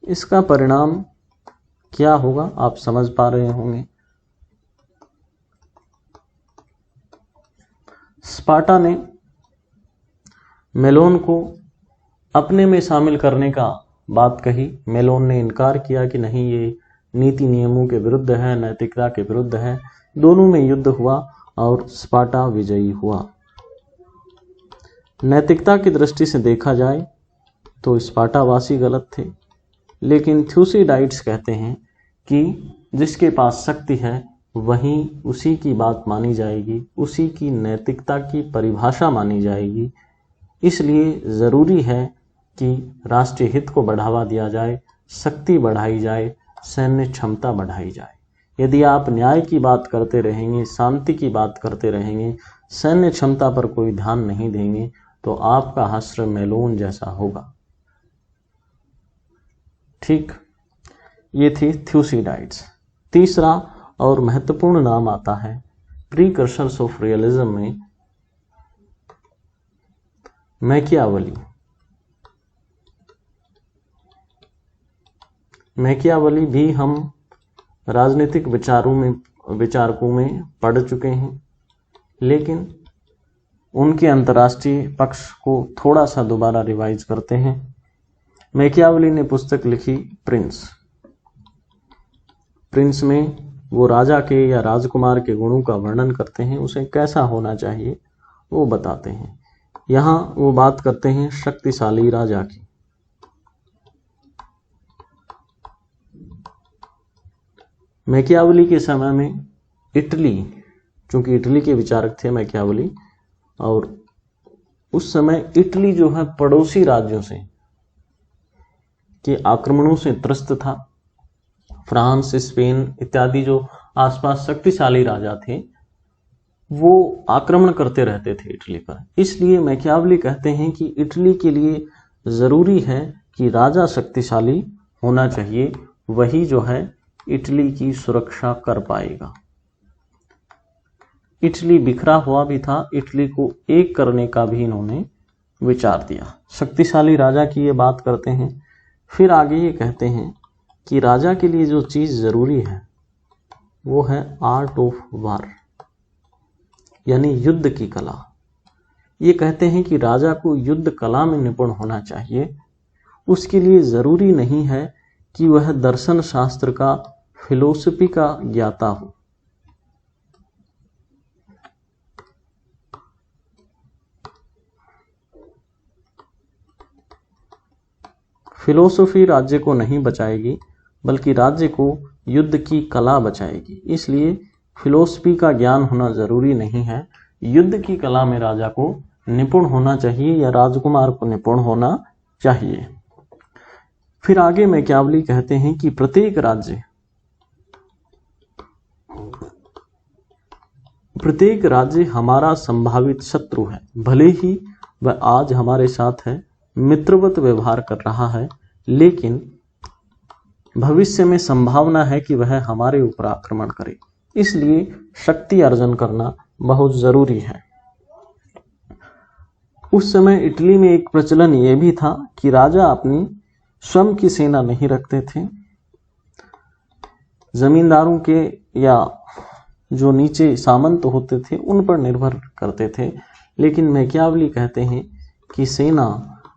इसका परिणाम क्या होगा आप समझ पा रहे होंगे। स्पार्टा ने मेलोन को अपने में शामिल करने का बात कही। मेलोन ने इनकार किया कि नहीं, ये नीति नियमों के विरुद्ध है, नैतिकता के विरुद्ध है। दोनों में युद्ध हुआ और स्पार्टा विजयी हुआ। नैतिकता की दृष्टि से देखा जाए तो स्पार्टावासी गलत थे, लेकिन थ्यूसिडाइड्स कहते हैं कि जिसके पास शक्ति है वहीं उसी की बात मानी जाएगी, उसी की नैतिकता की परिभाषा मानी जाएगी। इसलिए ज़रूरी है कि राष्ट्रीय हित को बढ़ावा दिया जाए, शक्ति बढ़ाई जाए, सैन्य क्षमता बढ़ाई जाए। यदि आप न्याय की बात करते रहेंगे, शांति की बात करते रहेंगे, सैन्य क्षमता पर कोई ध्यान नहीं देंगे, तो आपका हश्र मैलून जैसा होगा। ठीक, ये थी थ्यूसिडाइड्स। तीसरा और महत्वपूर्ण नाम आता है प्रीकर्सर्स ऑफ रियलिज्म में मैकियावली। मैकियावली भी हम राजनीतिक विचारकों में पढ़ चुके हैं, लेकिन उनके अंतर्राष्ट्रीय पक्ष को थोड़ा सा दोबारा रिवाइज करते हैं। मैकियावली ने पुस्तक लिखी प्रिंस में वो राजा के या राजकुमार के गुणों का वर्णन करते हैं, उसे कैसा होना चाहिए वो बताते हैं। यहाँ वो बात करते हैं शक्तिशाली राजा की। मैकियावली के समय में इटली, चूंकि इटली के विचारक थे मैकियावली, और उस समय इटली जो है पड़ोसी राज्यों से के आक्रमणों से त्रस्त था। फ्रांस, स्पेन इत्यादि जो आसपास शक्तिशाली राजा थे वो आक्रमण करते रहते थे इटली पर। इसलिए मैकियावली कहते हैं कि इटली के लिए जरूरी है कि राजा शक्तिशाली होना चाहिए, वही जो है इटली की सुरक्षा कर पाएगा। इटली बिखरा हुआ भी था, इटली को एक करने का भी इन्होंने विचार दिया। शक्तिशाली राजा की ये बात करते हैं। फिर आगे ये कहते हैं कि राजा के लिए जो चीज जरूरी है वो है आर्ट ऑफ वार, यानी युद्ध की कला। ये कहते हैं कि राजा को युद्ध कला में निपुण होना चाहिए। उसके लिए जरूरी नहीं है कि वह दर्शन शास्त्र का, फिलोसफी का ज्ञाता हो। फिलोसफी राज्य को नहीं बचाएगी, बल्कि राज्य को युद्ध की कला बचाएगी। इसलिए फिलोसफी का ज्ञान होना जरूरी नहीं है, युद्ध की कला में राजा को निपुण होना चाहिए या राजकुमार को निपुण होना चाहिए। फिर आगे मैकियावली कहते हैं कि प्रत्येक राज्य हमारा संभावित शत्रु है। भले ही वह आज हमारे साथ है, मित्रवत व्यवहार कर रहा है, लेकिन भविष्य में संभावना है कि वह हमारे ऊपर आक्रमण करे। इसलिए शक्ति अर्जन करना बहुत जरूरी है। उस समय इटली में एक प्रचलन यह भी था कि राजा अपनी स्वयं की सेना नहीं रखते थे, जमींदारों के या जो नीचे सामंत होते थे उन पर निर्भर करते थे। लेकिन मैकियावली कहते हैं कि सेना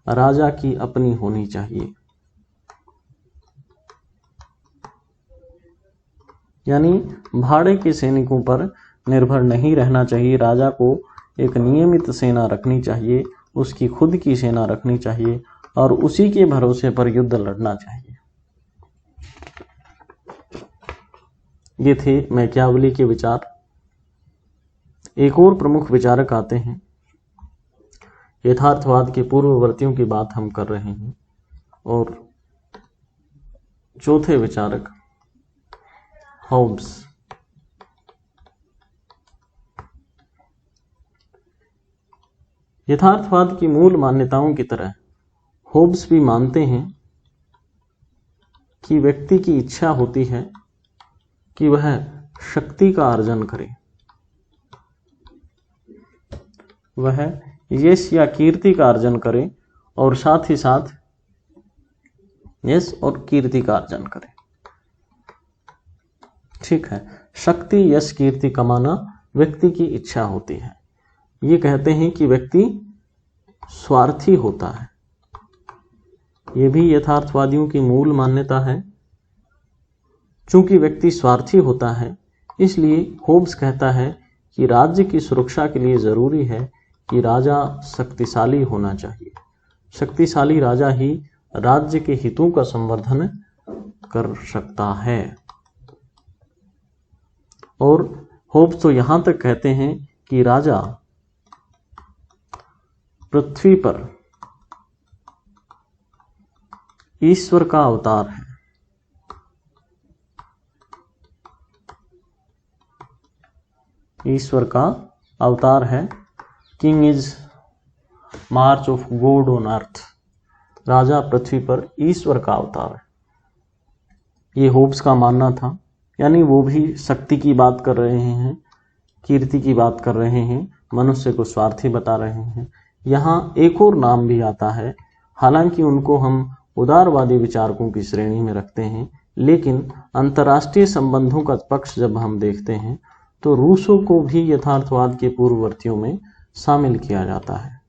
राजा की अपनी होनी चाहिए, यानी भाड़े के सैनिकों पर निर्भर नहीं रहना चाहिए। राजा को एक नियमित सेना रखनी चाहिए, उसकी खुद की सेना रखनी चाहिए और उसी के भरोसे पर युद्ध लड़ना चाहिए। ये थे मैकियावली के विचार। एक और प्रमुख विचारक आते हैं, यथार्थवाद के पूर्ववर्तियों की बात हम कर रहे हैं, और चौथे विचारक हॉब्स। यथार्थवाद की मूल मान्यताओं की तरह हॉब्स भी मानते हैं कि व्यक्ति की इच्छा होती है कि वह शक्ति का अर्जन करे, वह यश या कीर्ति का अर्जन करे, और साथ ही साथ यश और कीर्ति का अर्जन करे। ठीक है, शक्ति, यश, कीर्ति कमाना व्यक्ति की इच्छा होती है। ये कहते हैं कि व्यक्ति स्वार्थी होता है। ये भी यथार्थवादियों की मूल मान्यता है। चूंकि व्यक्ति स्वार्थी होता है, इसलिए होब्स कहता है कि राज्य की सुरक्षा के लिए जरूरी है कि राजा शक्तिशाली होना चाहिए। शक्तिशाली राजा ही राज्य के हितों का संवर्धन कर सकता है। और होब्स तो यहां तक कहते हैं कि राजा पृथ्वी पर ईश्वर का अवतार है। ईश्वर का अवतार है। King is march of god on earth, राजा पृथ्वी पर ईश्वर का अवतार है, ये होब्स का मानना था। यानी वो भी शक्ति की बात कर रहे हैं, कीर्ति की बात कर रहे हैं, मनुष्य को स्वार्थी बता रहे हैं। यहाँ एक और नाम भी आता है, हालांकि उनको हम उदारवादी विचारकों की श्रेणी में रखते हैं, लेकिन अंतर्राष्ट्रीय संबंधों का पक्ष जब हम देखते हैं तो रूसों को भी यथार्थवाद के पूर्ववर्तियों में शामिल किया जाता है।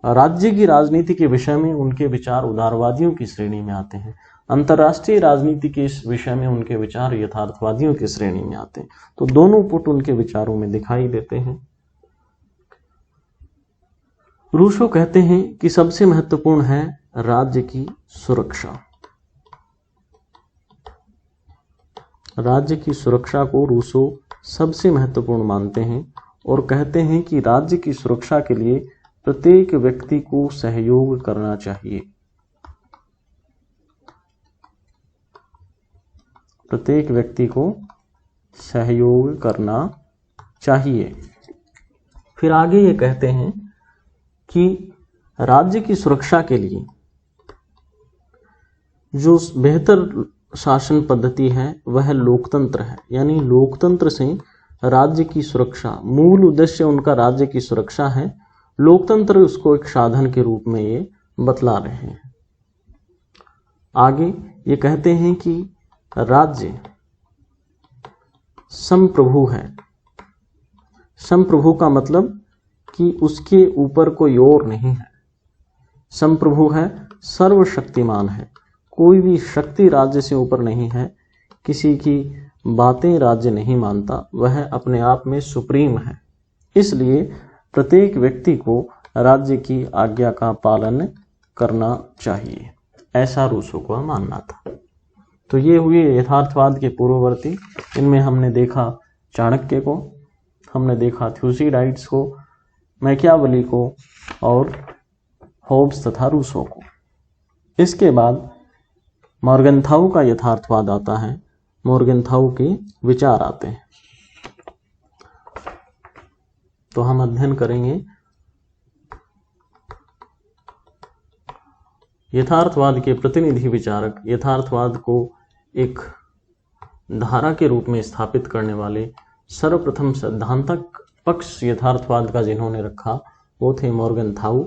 राज्य की राजनीति के विषय में उनके विचार उदारवादियों की श्रेणी में आते हैं, अंतर्राष्ट्रीय राजनीति के इस विषय में उनके विचार यथार्थवादियों की श्रेणी में आते हैं। तो दोनों पुट उनके विचारों में दिखाई देते हैं। रूसो कहते हैं कि सबसे महत्वपूर्ण है राज्य की सुरक्षा। राज्य की सुरक्षा को रूसो सबसे महत्वपूर्ण मानते हैं और कहते हैं कि राज्य की सुरक्षा के लिए प्रत्येक व्यक्ति को सहयोग करना चाहिए। प्रत्येक व्यक्ति को सहयोग करना चाहिए। फिर आगे ये कहते हैं कि राज्य की सुरक्षा के लिए जो बेहतर शासन पद्धति है वह लोकतंत्र है। यानी लोकतंत्र से राज्य की सुरक्षा, मूल उद्देश्य उनका राज्य की सुरक्षा है, लोकतंत्र उसको एक साधन के रूप में ये बतला रहे हैं। आगे ये कहते हैं कि राज्य संप्रभु है। संप्रभु का मतलब कि उसके ऊपर कोई और नहीं है। संप्रभु है, सर्वशक्तिमान है, कोई भी शक्ति राज्य से ऊपर नहीं है, किसी की बातें राज्य नहीं मानता, वह अपने आप में सुप्रीम है। इसलिए प्रत्येक व्यक्ति को राज्य की आज्ञा का पालन करना चाहिए, ऐसा रूसो का मानना था। तो ये हुए यथार्थवाद के पूर्ववर्ती। इनमें हमने देखा चाणक्य को, हमने देखा थ्यूसिडाइड्स को, मैकियावेली को और होब्स तथा रूसो को। इसके बाद मॉर्गनथाउ का यथार्थवाद आता है, मॉर्गनथाउ के विचार आते हैं। तो हम अध्ययन करेंगे यथार्थवाद के प्रतिनिधि विचारक, यथार्थवाद को एक धारा के रूप में स्थापित करने वाले सर्वप्रथम सिद्धांतक पक्ष यथार्थवाद का जिन्होंने रखा वो थे मॉर्गनथाउ।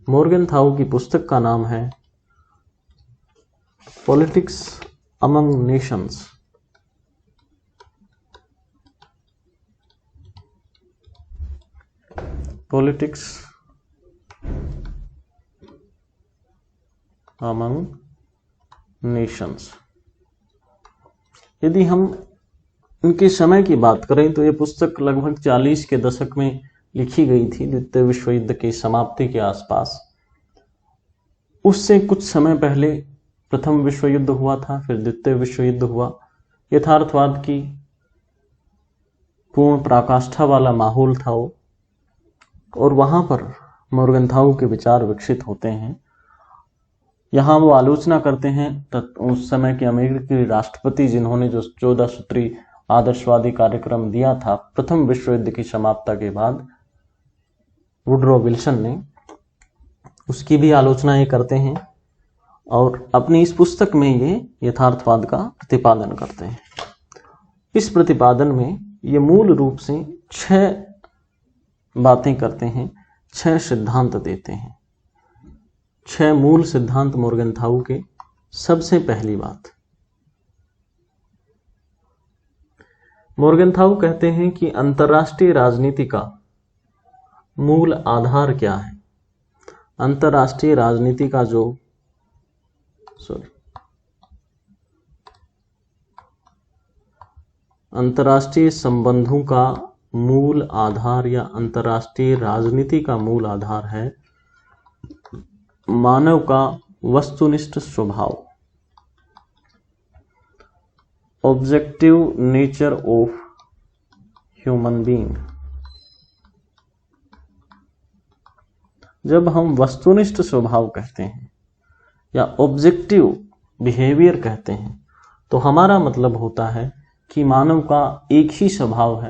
मॉर्गनथाउ की पुस्तक का नाम है politics among Nations. Politics among Nations. यदि हम इनके समय की बात करें तो ये पुस्तक लगभग 40 के दशक में लिखी गई थी, द्वितीय विश्व युद्ध की समाप्ति के आसपास। उससे कुछ समय पहले प्रथम विश्व युद्ध हुआ था, फिर द्वितीय विश्व युद्ध हुआ। यथार्थवाद की पूर्ण पराकाष्ठा वाला माहौल था वो, और वहां पर मॉर्गनथाउ के विचार विकसित होते हैं। यहाँ वो आलोचना करते हैं उस समय के अमेरिकी राष्ट्रपति जिन्होंने जो 14 सूत्री आदर्शवादी कार्यक्रम दिया था प्रथम विश्व युद्ध की समाप्ति के बाद, वुडरो विल्सन ने, उसकी भी आलोचना ये करते हैं और अपनी इस पुस्तक में ये यथार्थवाद का प्रतिपादन करते हैं। इस प्रतिपादन में ये मूल रूप से 6 बातें करते हैं, 6 सिद्धांत देते हैं, 6 मूल सिद्धांत मॉर्गनथाउ के। सबसे पहली बात, मॉर्गनथाउ कहते हैं कि अंतर्राष्ट्रीय राजनीति का मूल आधार क्या है। अंतर्राष्ट्रीय राजनीति का जो अंतर्राष्ट्रीय संबंधों का मूल आधार या अंतर्राष्ट्रीय राजनीति का मूल आधार है मानव का वस्तुनिष्ठ स्वभाव, objective nature of human being. जब हम वस्तुनिष्ठ स्वभाव कहते हैं या ऑब्जेक्टिव बिहेवियर कहते हैं तो हमारा मतलब होता है कि मानव का एक ही स्वभाव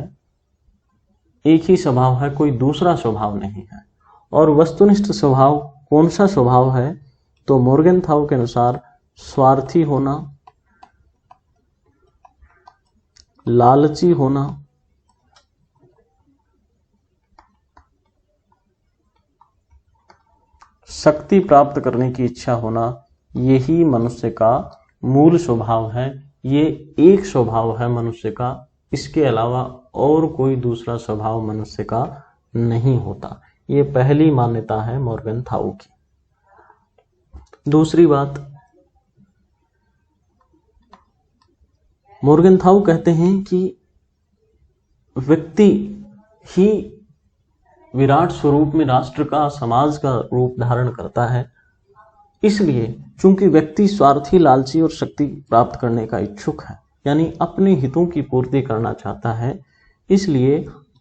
है, कोई दूसरा स्वभाव नहीं है। और वस्तुनिष्ठ स्वभाव कौन सा स्वभाव है? तो मोर्गेनथाउ के अनुसार स्वार्थी होना, लालची होना, शक्ति प्राप्त करने की इच्छा होना, यही मनुष्य का मूल स्वभाव है। ये एक स्वभाव है मनुष्य का, इसके अलावा और कोई दूसरा स्वभाव मनुष्य का नहीं होता। ये पहली मान्यता है मोर्गेनथाउ की। दूसरी बात, मोर्गेनथाउ कहते हैं कि व्यक्ति ही विराट स्वरूप में राष्ट्र का, समाज का रूप धारण करता है। इसलिए चूंकि व्यक्ति स्वार्थी, लालची और शक्ति प्राप्त करने का इच्छुक है, यानी अपने हितों की पूर्ति करना चाहता है, इसलिए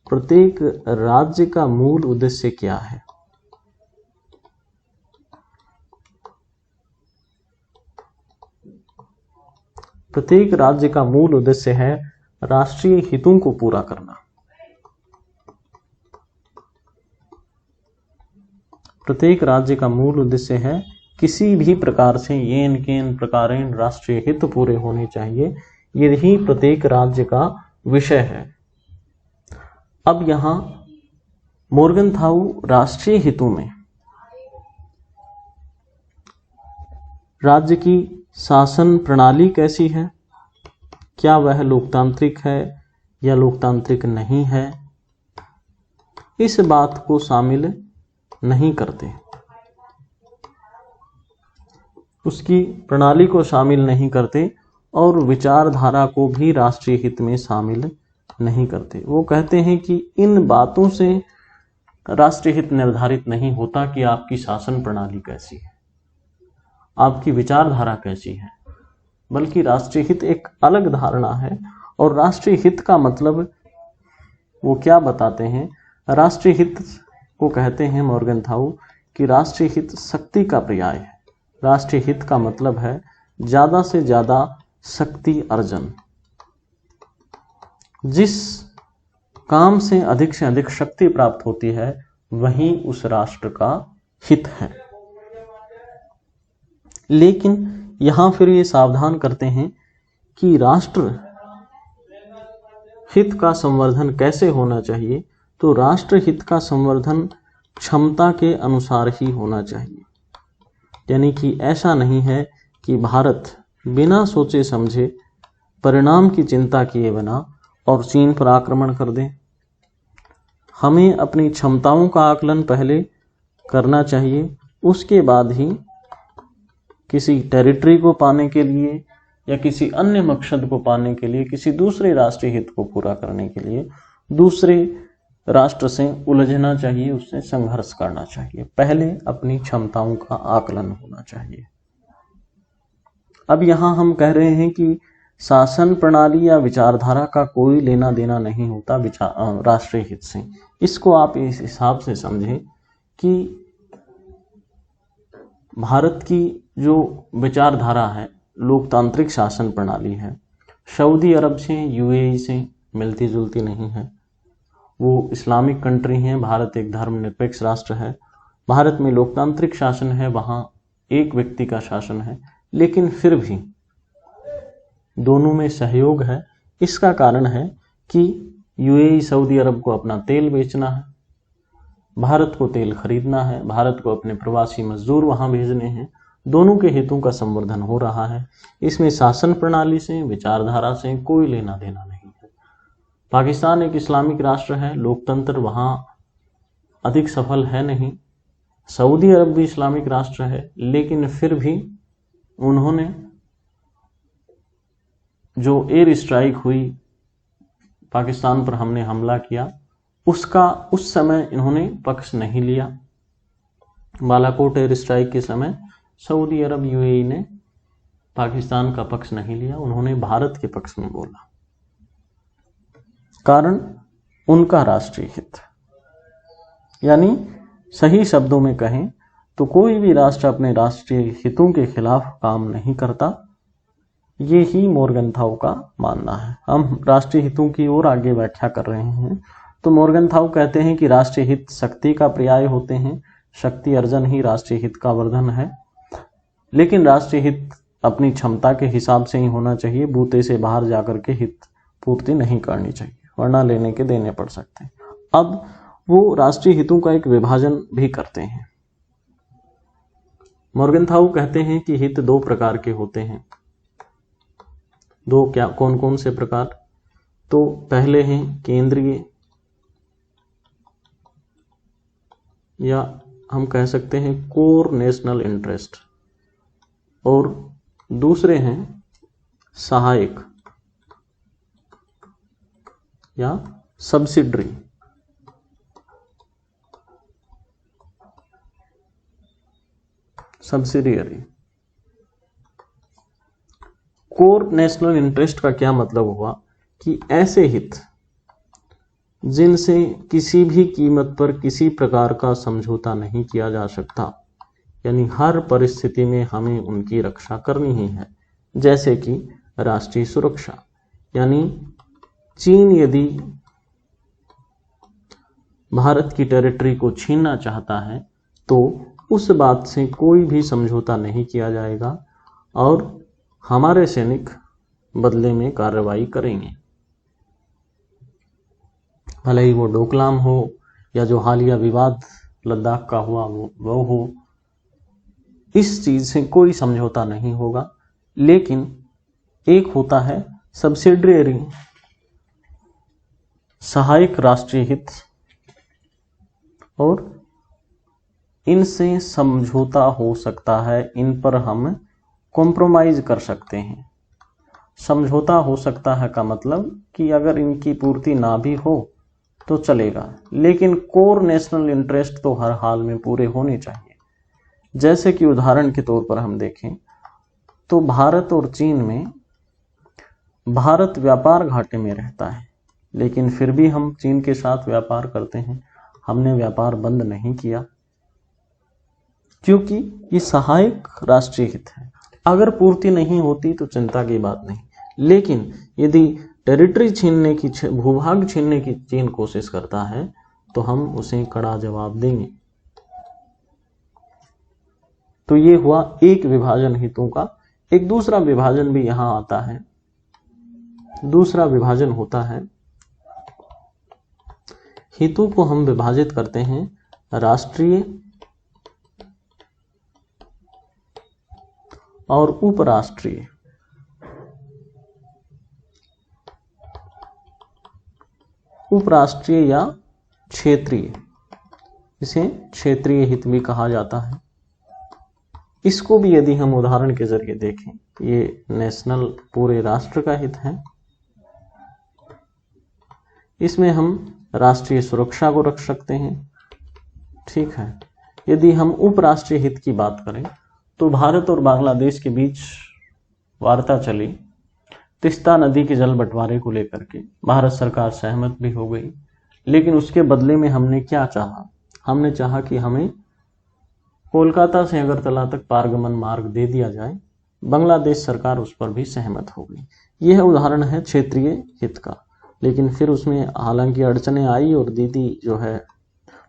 प्रत्येक राज्य का मूल उद्देश्य क्या है? प्रत्येक राज्य का मूल उद्देश्य है राष्ट्रीय हितों को पूरा करना। प्रत्येक राज्य का मूल उद्देश्य है किसी भी प्रकार से येन केन प्रकारेण राष्ट्रीय हित पूरे होने चाहिए। यही प्रत्येक राज्य का विषय है। अब यहां मोर्गेनथाउ राष्ट्रीय हितों में राज्य की शासन प्रणाली कैसी है, क्या वह लोकतांत्रिक है या लोकतांत्रिक नहीं है, इस बात को शामिल नहीं करते। उसकी प्रणाली को शामिल नहीं करते और विचारधारा को भी राष्ट्रीय हित में शामिल नहीं करते। वो कहते हैं कि इन बातों से राष्ट्रीय हित निर्धारित नहीं होता कि आपकी शासन प्रणाली कैसी है, आपकी विचारधारा कैसी है, बल्कि राष्ट्रीय हित एक अलग धारणा है। और राष्ट्रीय हित का मतलब वो क्या बताते हैं? राष्ट्रीय हित को कहते हैं मोर्गेनथाउ कि राष्ट्रीय हित शक्ति का पर्याय है। राष्ट्रीय हित का मतलब है ज्यादा से ज्यादा शक्ति अर्जन। जिस काम से अधिक शक्ति प्राप्त होती है वही उस राष्ट्र का हित है। लेकिन यहां फिर ये सावधान करते हैं कि राष्ट्र हित का संवर्धन कैसे होना चाहिए। तो राष्ट्र हित का संवर्धन क्षमता के अनुसार ही होना चाहिए। यानी कि ऐसा नहीं है कि भारत बिना सोचे समझे, परिणाम की चिंता किए बिना और चीन पर आक्रमण कर दे। हमें अपनी क्षमताओं का आकलन पहले करना चाहिए, उसके बाद ही किसी टेरिटरी को पाने के लिए या किसी अन्य मकसद को पाने के लिए, किसी दूसरे राष्ट्रीय हित को पूरा करने के लिए दूसरे राष्ट्र से उलझना चाहिए, उससे संघर्ष करना चाहिए। पहले अपनी क्षमताओं का आकलन होना चाहिए। अब यहां हम कह रहे हैं कि शासन प्रणाली या विचारधारा का कोई लेना देना नहीं होता राष्ट्रीय हित से। इसको आप इस हिसाब से समझें कि भारत की जो विचारधारा है, लोकतांत्रिक शासन प्रणाली है, सऊदी अरब से, यूएई से मिलती जुलती नहीं है। वो इस्लामिक कंट्री हैं, भारत एक धर्मनिरपेक्ष राष्ट्र है। भारत में लोकतांत्रिक शासन है, वहाँ एक व्यक्ति का शासन है, लेकिन फिर भी दोनों में सहयोग है। इसका कारण है कि यूएई सऊदी अरब को अपना तेल बेचना है, भारत को तेल खरीदना है, भारत को अपने प्रवासी मजदूर वहां भेजने हैं। दोनों के हितों का संवर्धन हो रहा है। इसमें शासन प्रणाली से, विचारधारा से कोई लेना देना नहीं है। पाकिस्तान एक इस्लामिक राष्ट्र है, लोकतंत्र वहां अधिक सफल है नहीं। सऊदी अरब भी इस्लामिक राष्ट्र है, लेकिन फिर भी उन्होंने जो एयर स्ट्राइक हुई, पाकिस्तान पर हमने हमला किया, उसका उस समय इन्होंने पक्ष नहीं लिया। बालाकोट एयर स्ट्राइक के समय सऊदी अरब, यूएई ने पाकिस्तान का पक्ष नहीं लिया, उन्होंने भारत के पक्ष में बोला। कारण उनका राष्ट्रीय हित। यानी सही शब्दों में कहें तो कोई भी राष्ट्र अपने राष्ट्रीय हितों के खिलाफ काम नहीं करता, ये ही मोर्गनथाउ का मानना है। हम राष्ट्रीय हितों की ओर आगे व्याख्या कर रहे हैं। तो मोर्गनथाउ कहते हैं कि राष्ट्रीय हित शक्ति का पर्याय होते हैं, शक्ति अर्जन ही राष्ट्रीय हित का वर्धन है, लेकिन राष्ट्रीय हित अपनी क्षमता के हिसाब से ही होना चाहिए, बूते से बाहर जाकर के हित पूर्ति नहीं करनी चाहिए, वरना लेने के देने पड़ सकते हैं। अब वो राष्ट्रीय हितों का एक विभाजन भी करते हैं। मोर्गनथाउ कहते हैं कि हित दो प्रकार के होते हैं। दो क्या, कौन कौन से प्रकार? तो पहले हैं केंद्रीय, या हम कह सकते हैं कोर नेशनल इंटरेस्ट, और दूसरे हैं सहायक या subsidiary. Subsidiary. Core national interest का क्या मतलब हुआ कि ऐसे हित जिनसे किसी भी कीमत पर किसी प्रकार का समझौता नहीं किया जा सकता, यानी हर परिस्थिति में हमें उनकी रक्षा करनी ही है। जैसे कि राष्ट्रीय सुरक्षा, यानी चीन यदि भारत की टेरिटरी को छीनना चाहता है तो उस बात से कोई भी समझौता नहीं किया जाएगा और हमारे सैनिक बदले में कार्रवाई करेंगे, भले ही वो डोकलाम हो या जो हालिया विवाद लद्दाख का हुआ वो हो, इस चीज से कोई समझौता नहीं होगा। लेकिन एक होता है सब्सिडियरी, सहायक राष्ट्रीय हित, और इनसे समझौता हो सकता है, इन पर हम कॉम्प्रोमाइज कर सकते हैं। समझौता हो सकता है का मतलब कि अगर इनकी पूर्ति ना भी हो तो चलेगा, लेकिन कोर नेशनल इंटरेस्ट तो हर हाल में पूरे होने चाहिए। जैसे कि उदाहरण के तौर पर हम देखें तो भारत और चीन में, भारत व्यापार घाटे में रहता है, लेकिन फिर भी हम चीन के साथ व्यापार करते हैं, हमने व्यापार बंद नहीं किया, क्योंकि ये सहायक राष्ट्रीय हित है। अगर पूर्ति नहीं होती तो चिंता की बात नहीं, लेकिन यदि टेरिटरी छीनने की, भूभाग छीनने की चीन कोशिश करता है तो हम उसे कड़ा जवाब देंगे। तो ये हुआ एक विभाजन हितों का। एक दूसरा विभाजन भी यहां आता है। दूसरा विभाजन होता है, हितों को हम विभाजित करते हैं राष्ट्रीय और उपराष्ट्रीय। उपराष्ट्रीय या क्षेत्रीय, इसे क्षेत्रीय हित भी कहा जाता है। इसको भी यदि हम उदाहरण के जरिए देखें, ये नेशनल पूरे राष्ट्र का हित है, इसमें हम राष्ट्रीय सुरक्षा को रख सकते हैं, ठीक है। यदि हम उपराष्ट्रीय हित की बात करें तो भारत और बांग्लादेश के बीच वार्ता चली तिस्ता नदी के जल बंटवारे को लेकर के, भारत सरकार सहमत भी हो गई, लेकिन उसके बदले में हमने क्या चाहा? हमने चाहा कि हमें कोलकाता से अगरतला तक पारगमन मार्ग दे दिया जाए। बांग्लादेश सरकार उस पर भी सहमत हो गई। यह उदाहरण है क्षेत्रीय हित का, लेकिन फिर उसमें हालांकि अड़चने आई और दीदी जो है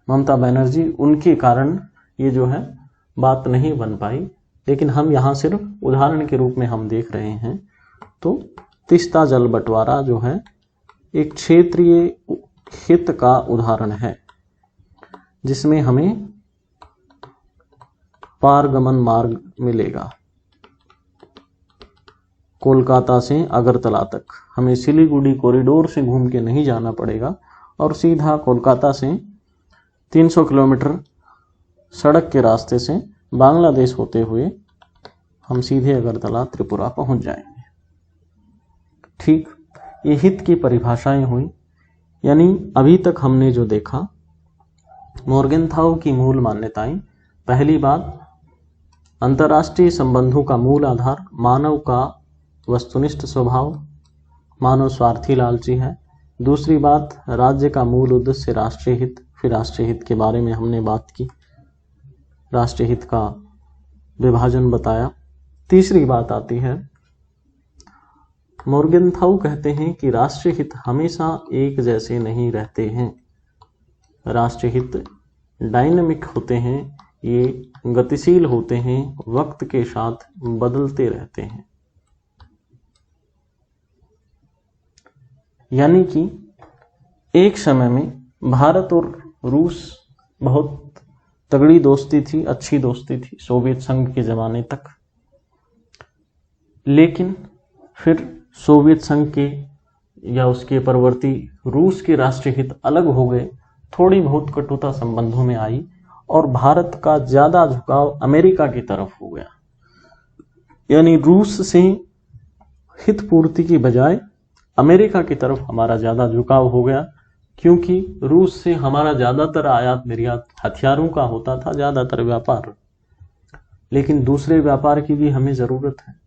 ममता बनर्जी, उनके कारण ये जो है बात नहीं बन पाई, लेकिन हम यहाँ सिर्फ उदाहरण के रूप में हम देख रहे हैं। तो तिस्ता जल बंटवारा जो है एक क्षेत्रीय हित का उदाहरण है, जिसमें हमें पारगमन मार्ग मिलेगा कोलकाता से अगरतला तक। हमें सिलीगुड़ी कॉरिडोर से घूम के नहीं जाना पड़ेगा और सीधा कोलकाता से 300 किलोमीटर सड़क के रास्ते से बांग्लादेश होते हुए हम सीधे अगरतला त्रिपुरा पहुंच जाएंगे। ठीक, ये हित की परिभाषाएं हुई। यानी अभी तक हमने जो देखा, मोर्गनथाउ की मूल मान्यताएं। पहली बात, अंतर्राष्ट्रीय संबंधों का मूल आधार मानव का वस्तुनिष्ठ स्वभाव, मानव स्वार्थी लालची है। दूसरी बात, राज्य का मूल उद्देश्य राष्ट्रीय हित। फिर राष्ट्रीय हित के बारे में हमने बात की, राष्ट्रीय हित का विभाजन बताया। तीसरी बात आती है मोर्गेनथाउ कहते हैं कि राष्ट्रीय हित हमेशा एक जैसे नहीं रहते हैं। राष्ट्रीय हित डायनामिक होते हैं, ये गतिशील होते हैं, वक्त के साथ बदलते रहते हैं। यानी कि एक समय में भारत और रूस बहुत तगड़ी दोस्ती थी, अच्छी दोस्ती थी सोवियत संघ के ज़माने तक। लेकिन फिर सोवियत संघ के या उसके परवर्ती रूस के राष्ट्रीय हित अलग हो गए, थोड़ी बहुत कटुता संबंधों में आई और भारत का ज़्यादा झुकाव अमेरिका की तरफ हो गया। यानी रूस से हित पूर्ति की बजाय अमेरिका की तरफ हमारा ज़्यादा झुकाव हो गया, क्योंकि रूस से हमारा ज़्यादातर आयात निर्यात हथियारों का होता था, ज़्यादातर व्यापार। लेकिन दूसरे व्यापार की भी हमें ज़रूरत है।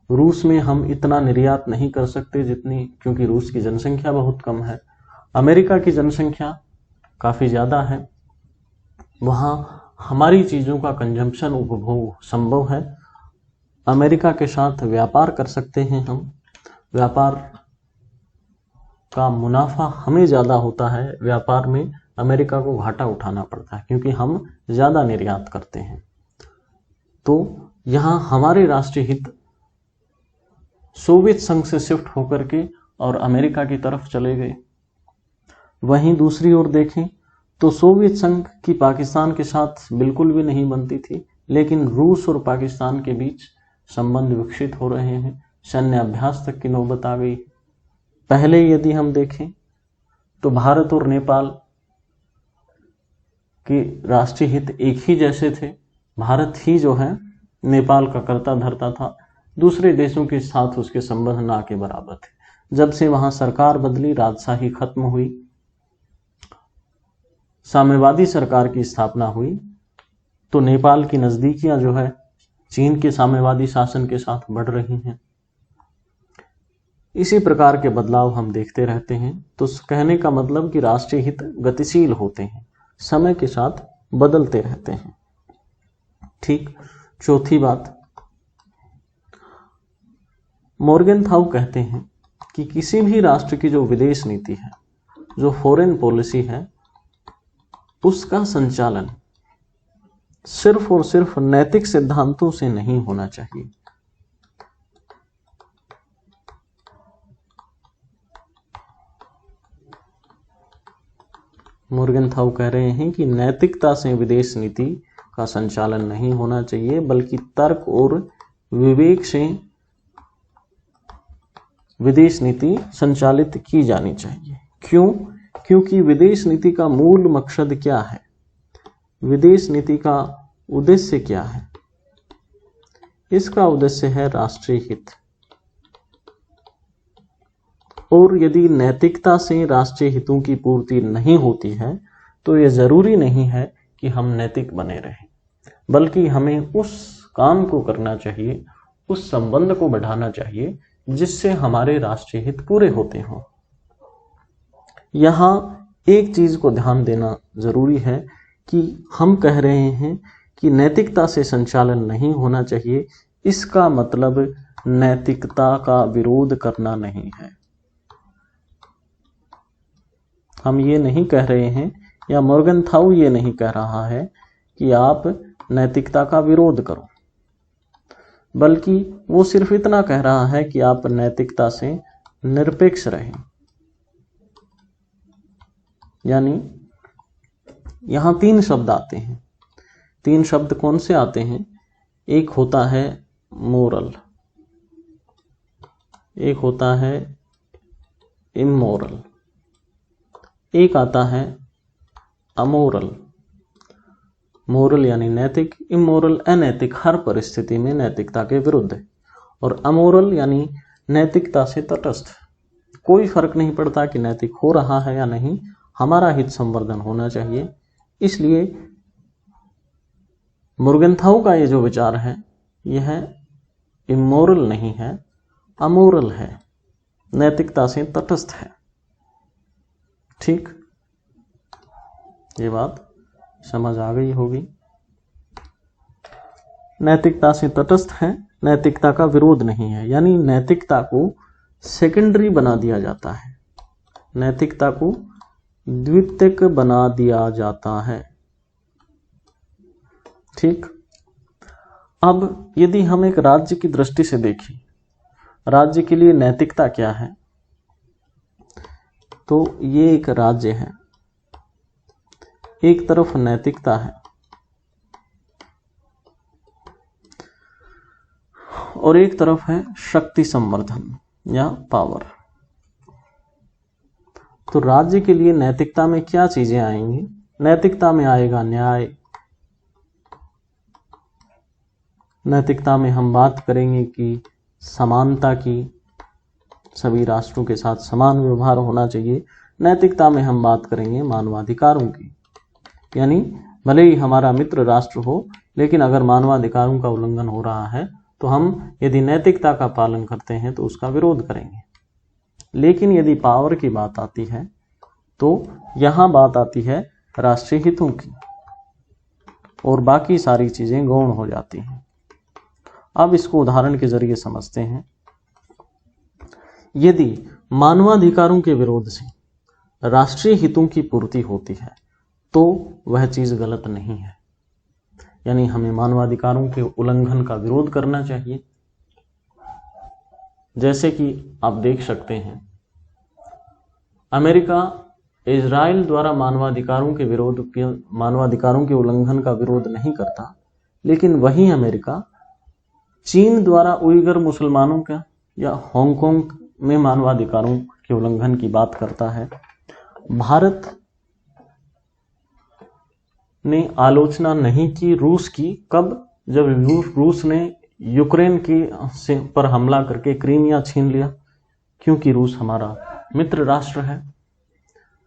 रूस में हम इतना निर्यात नहीं कर सकते जितनी, क्योंकि रूस की जनसंख्या बहुत कम है। अमेरिका की जनसंख्या काफ़ी ज़्यादा है, वहाँ हमारी चीज़ों का कंजम्पशन, उपभोग संभव है। अमेरिका के साथ व्यापार कर सकते हैं हम, व्यापार का मुनाफा हमें ज़्यादा होता है, व्यापार में अमेरिका को घाटा उठाना पड़ता है क्योंकि हम ज़्यादा निर्यात करते हैं। तो यहाँ हमारे राष्ट्रीय हित सोवियत संघ से शिफ्ट होकर के और अमेरिका की तरफ चले गए। वहीं दूसरी ओर देखें तो सोवियत संघ की पाकिस्तान के साथ बिल्कुल भी नहीं बनती थी, लेकिन रूस और पाकिस्तान के बीच संबंध विकसित हो रहे हैं, सैन्य अभ्यास तक की नौबत आ गई। पहले यदि हम देखें तो भारत और नेपाल के राष्ट्रीय हित एक ही जैसे थे। भारत ही जो है नेपाल का कर्ता धर्ता था, दूसरे देशों के साथ उसके संबंध ना के बराबर थे। जब से वहां सरकार बदली, राजशाही खत्म हुई, साम्यवादी सरकार की स्थापना हुई, तो नेपाल की नजदीकियां जो है चीन के साम्यवादी शासन के साथ बढ़ रही हैं। इसी प्रकार के बदलाव हम देखते रहते हैं। तो कहने का मतलब कि राष्ट्रीय हित गतिशील होते हैं, समय के साथ बदलते रहते हैं। ठीक। चौथी बात, मोर्गेनथाउ कहते हैं कि किसी भी राष्ट्र की जो विदेश नीति है, जो फॉरेन पॉलिसी है, उसका संचालन सिर्फ और सिर्फ नैतिक सिद्धांतों से नहीं होना चाहिए। मोर्गेनथाउ कह रहे हैं कि नैतिकता से विदेश नीति का संचालन नहीं होना चाहिए, बल्कि तर्क और विवेक से विदेश नीति संचालित की जानी चाहिए। क्यों? क्योंकि विदेश नीति का मूल मकसद क्या है, विदेश नीति का उद्देश्य क्या है? इसका उद्देश्य है राष्ट्रीय हित। और यदि नैतिकता से राष्ट्रीय हितों की पूर्ति नहीं होती है तो यह जरूरी नहीं है कि हम नैतिक बने रहें, बल्कि हमें उस काम को करना चाहिए, उस संबंध को बढ़ाना चाहिए जिससे हमारे राष्ट्रीय हित पूरे होते हों। यहाँ एक चीज को ध्यान देना जरूरी है कि हम कह रहे हैं कि नैतिकता से संचालन नहीं होना चाहिए, इसका मतलब नैतिकता का विरोध करना नहीं है। हम ये नहीं कह रहे हैं, या मोर्गेनथाउ ये नहीं कह रहा है कि आप नैतिकता का विरोध करो, बल्कि वो सिर्फ इतना कह रहा है कि आप नैतिकता से निरपेक्ष रहें। यानी यहां 3 शब्द आते हैं। 3 शब्द कौन से आते हैं? एक होता है मोरल, एक होता है इमोरल, एक आता है अमोरल। मोरल यानी नैतिक, इमोरल अनैतिक, हर परिस्थिति में नैतिकता के विरुद्ध, और अमोरल यानी नैतिकता से तटस्थ। कोई फर्क नहीं पड़ता कि नैतिक हो रहा है या नहीं, हमारा हित संवर्धन होना चाहिए। इसलिए मोर्गेनथाउ का ये जो विचार है यह इमोरल नहीं है, अमोरल है, नैतिकता से तटस्थ है। ठीक, ये बात समझ आ गई होगी। नैतिकता से तटस्थ है, नैतिकता का विरोध नहीं है, यानी नैतिकता को सेकेंडरी बना दिया जाता है, नैतिकता को द्वितीयक बना दिया जाता है। ठीक। अब यदि हम एक राज्य की दृष्टि से देखें, राज्य के लिए नैतिकता क्या है, तो ये एक राज्य है, एक तरफ नैतिकता है और एक तरफ है शक्ति संवर्धन या पावर। तो राज्य के लिए नैतिकता में क्या चीजें आएंगी? नैतिकता में आएगा न्याय, नैतिकता में हम बात करेंगे कि समानता की, सभी राष्ट्रों के साथ समान व्यवहार होना चाहिए। नैतिकता में हम बात करेंगे मानवाधिकारों की, यानी भले ही हमारा मित्र राष्ट्र हो, लेकिन अगर मानवाधिकारों का उल्लंघन हो रहा है तो हम यदि नैतिकता का पालन करते हैं तो उसका विरोध करेंगे। लेकिन यदि पावर की बात आती है तो यहां बात आती है राष्ट्रीय हितों की और बाकी सारी चीजें गौण हो जाती हैं। अब इसको उदाहरण के जरिए समझते हैं। यदि मानवाधिकारों के विरोध से राष्ट्रीय हितों की पूर्ति होती है तो वह चीज गलत नहीं है, यानी हमें मानवाधिकारों के उल्लंघन का विरोध करना चाहिए। जैसे कि आप देख सकते हैं, अमेरिका इजराइल द्वारा मानवाधिकारों के उल्लंघन का विरोध नहीं करता, लेकिन वही अमेरिका चीन द्वारा उइगर मुसलमानों का या हांगकांग में मानवाधिकारों के उल्लंघन की बात करता है। भारत ने आलोचना नहीं की रूस की, कब? जब रूस ने यूक्रेन की पर हमला करके क्रीमिया छीन लिया, क्योंकि रूस हमारा मित्र राष्ट्र है।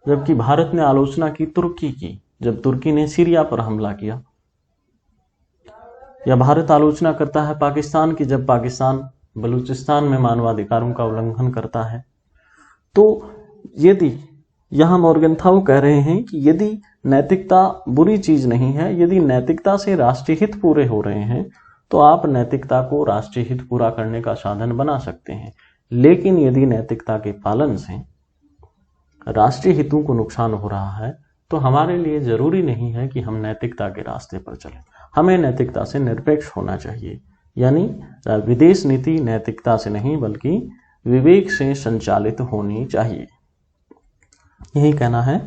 जबकि भारत ने आलोचना की तुर्की की, जब तुर्की ने सीरिया पर हमला किया। या भारत आलोचना करता है पाकिस्तान की, जब पाकिस्तान बलूचिस्तान में मानवाधिकारों का उल्लंघन करता है। तो यदि यहां मॉर्गेनथाउ कह रहे हैं कि यदि नैतिकता बुरी चीज नहीं है, यदि नैतिकता से राष्ट्रीय हित पूरे हो रहे हैं तो आप नैतिकता को राष्ट्रीय हित पूरा करने का साधन बना सकते हैं। लेकिन यदि नैतिकता के पालन से राष्ट्रीय हितों को नुकसान हो रहा है तो हमारे लिए जरूरी नहीं है कि हम नैतिकता के रास्ते पर चलें। हमें नैतिकता से निरपेक्ष होना चाहिए, यानी विदेश नीति नैतिकता से नहीं बल्कि विवेक से संचालित होनी चाहिए। यही कहना है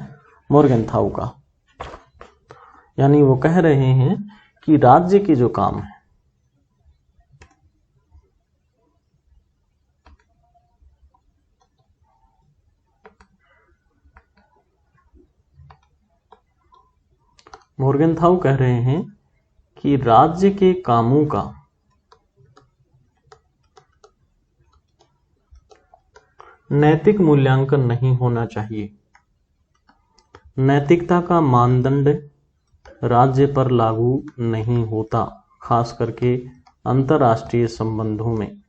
मॉर्गेनथाउ का। यानी वो कह रहे हैं कि राज्य के जो काम है, मॉर्गेनथाउ कह रहे हैं कि राज्य के कामों का नैतिक मूल्यांकन नहीं होना चाहिए। नैतिकता का मानदंड राज्य पर लागू नहीं होता, खास करके अंतर्राष्ट्रीय संबंधों में,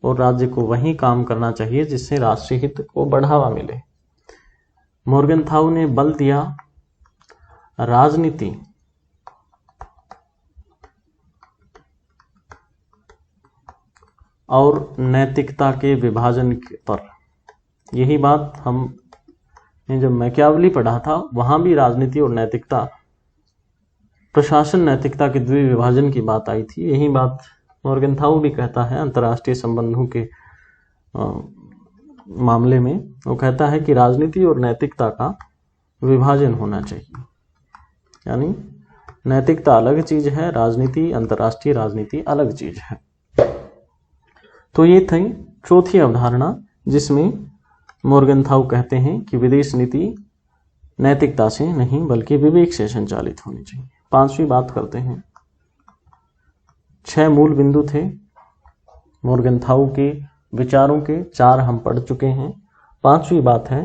और राज्य को वही काम करना चाहिए जिससे राष्ट्रीय हित को बढ़ावा मिले। मॉर्गेनथाउ ने बल दिया राजनीति और नैतिकता के विभाजन पर। यही बात हमने जब मैकियावली पढ़ा था वहां भी राजनीति और नैतिकता, प्रशासन नैतिकता के द्विविभाजन की बात आई थी। यही बात मॉर्गेनथाउ भी कहता है अंतर्राष्ट्रीय संबंधों के मामले में। वो कहता है कि राजनीति और नैतिकता का विभाजन होना चाहिए, यानी नैतिकता अलग चीज है, राजनीति, अंतर्राष्ट्रीय राजनीति अलग चीज है। तो ये थी चौथी अवधारणा जिसमें मॉर्गेनथाउ कहते हैं कि विदेश नीति नैतिकता से नहीं बल्कि विवेक से संचालित होनी चाहिए। पांचवी बात करते हैं। 6 मूल बिंदु थे मॉर्गेनथाउ के विचारों के, 4 हम पढ़ चुके हैं। पांचवी बात है,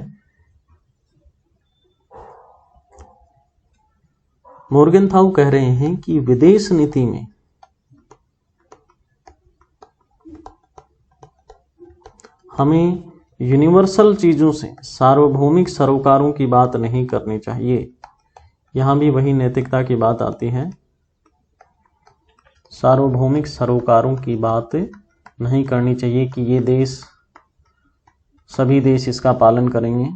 मॉर्गेनथाउ कह रहे हैं कि विदेश नीति में हमें यूनिवर्सल चीजों से सार्वभौमिक सरोकारों की बात नहीं करनी चाहिए। यहां भी वही नैतिकता की बात आती है, सार्वभौमिक सरोकारों की बात नहीं करनी चाहिए कि ये देश, सभी देश इसका पालन करेंगे,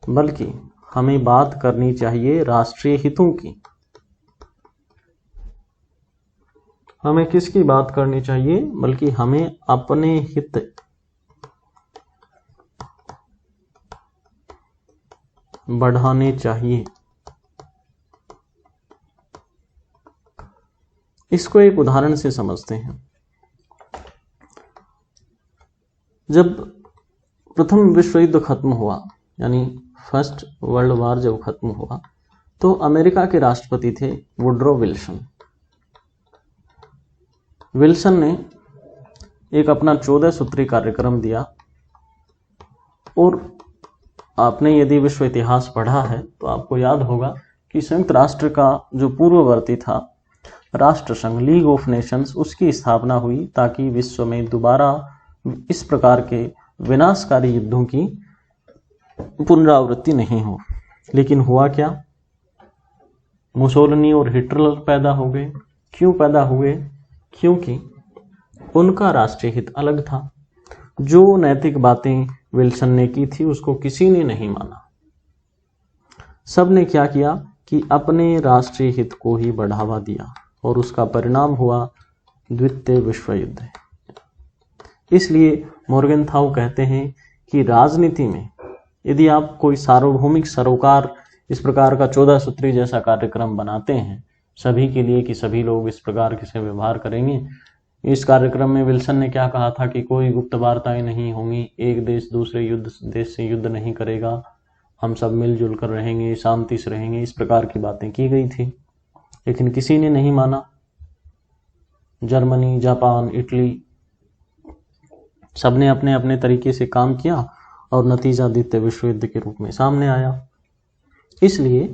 बल्कि हमें बात करनी चाहिए राष्ट्रीय हितों की। हमें किसकी बात करनी चाहिए? बल्कि हमें अपने हित बढ़ाने चाहिए। इसको एक उदाहरण से समझते हैं। जब प्रथम विश्व युद्ध खत्म हुआ, यानी फर्स्ट वर्ल्ड वॉर जब खत्म हुआ, तो अमेरिका के राष्ट्रपति थे वुडरो विल्सन। विल्सन ने एक अपना 14 सूत्री कार्यक्रम दिया, और आपने यदि विश्व इतिहास पढ़ा है तो आपको याद होगा कि संयुक्त राष्ट्र का जो पूर्ववर्ती था राष्ट्र संघ, लीग ऑफ नेशंस, उसकी स्थापना हुई ताकि विश्व में दोबारा इस प्रकार के विनाशकारी युद्धों की पुनरावृत्ति नहीं हो। लेकिन हुआ क्या? मुसोलिनी और हिटलर पैदा हो गए। क्यों पैदा हुए? क्योंकि उनका राष्ट्रीय हित अलग था। जो नैतिक बातें विल्सन ने की थी उसको किसी ने नहीं माना। सबने क्या किया कि अपने राष्ट्रीय हित को ही बढ़ावा दिया, और उसका परिणाम हुआ द्वितीय विश्व युद्ध। इसलिए मॉर्गनथाउ कहते हैं कि राजनीति में यदि आप कोई सार्वभौमिक सरोकार, इस प्रकार का 14 सूत्री जैसा कार्यक्रम बनाते हैं सभी के लिए, कि सभी लोग इस प्रकार से व्यवहार करेंगे। इस कार्यक्रम में विल्सन ने क्या कहा था कि कोई गुप्त वार्ताएं नहीं होंगी, एक देश दूसरे देश से युद्ध नहीं करेगा, हम सब मिलजुल कर रहेंगे, शांति से रहेंगे, इस प्रकार की बातें की गई थी। लेकिन किसी ने नहीं माना। जर्मनी, जापान, इटली, सबने अपने अपने तरीके से काम किया और नतीजा द्वितीय विश्व युद्ध के रूप में सामने आया। इसलिए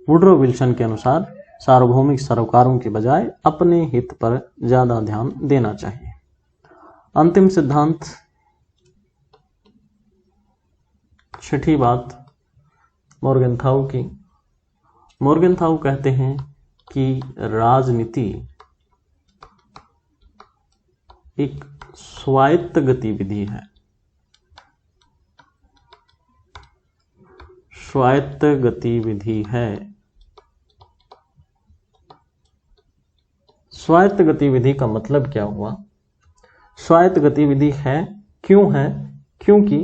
वुडरो विल्सन के अनुसार सार्वभौमिक सरोकारों के बजाय अपने हित पर ज्यादा ध्यान देना चाहिए। अंतिम सिद्धांत, छठी बात मॉर्गनथाउ की। मॉर्गनथाउ कहते हैं कि राजनीति एक स्वायत्त गतिविधि है। स्वायत्त गतिविधि है। स्वायत्त गतिविधि का मतलब क्या हुआ? स्वायत्त गतिविधि है, क्यों है? क्योंकि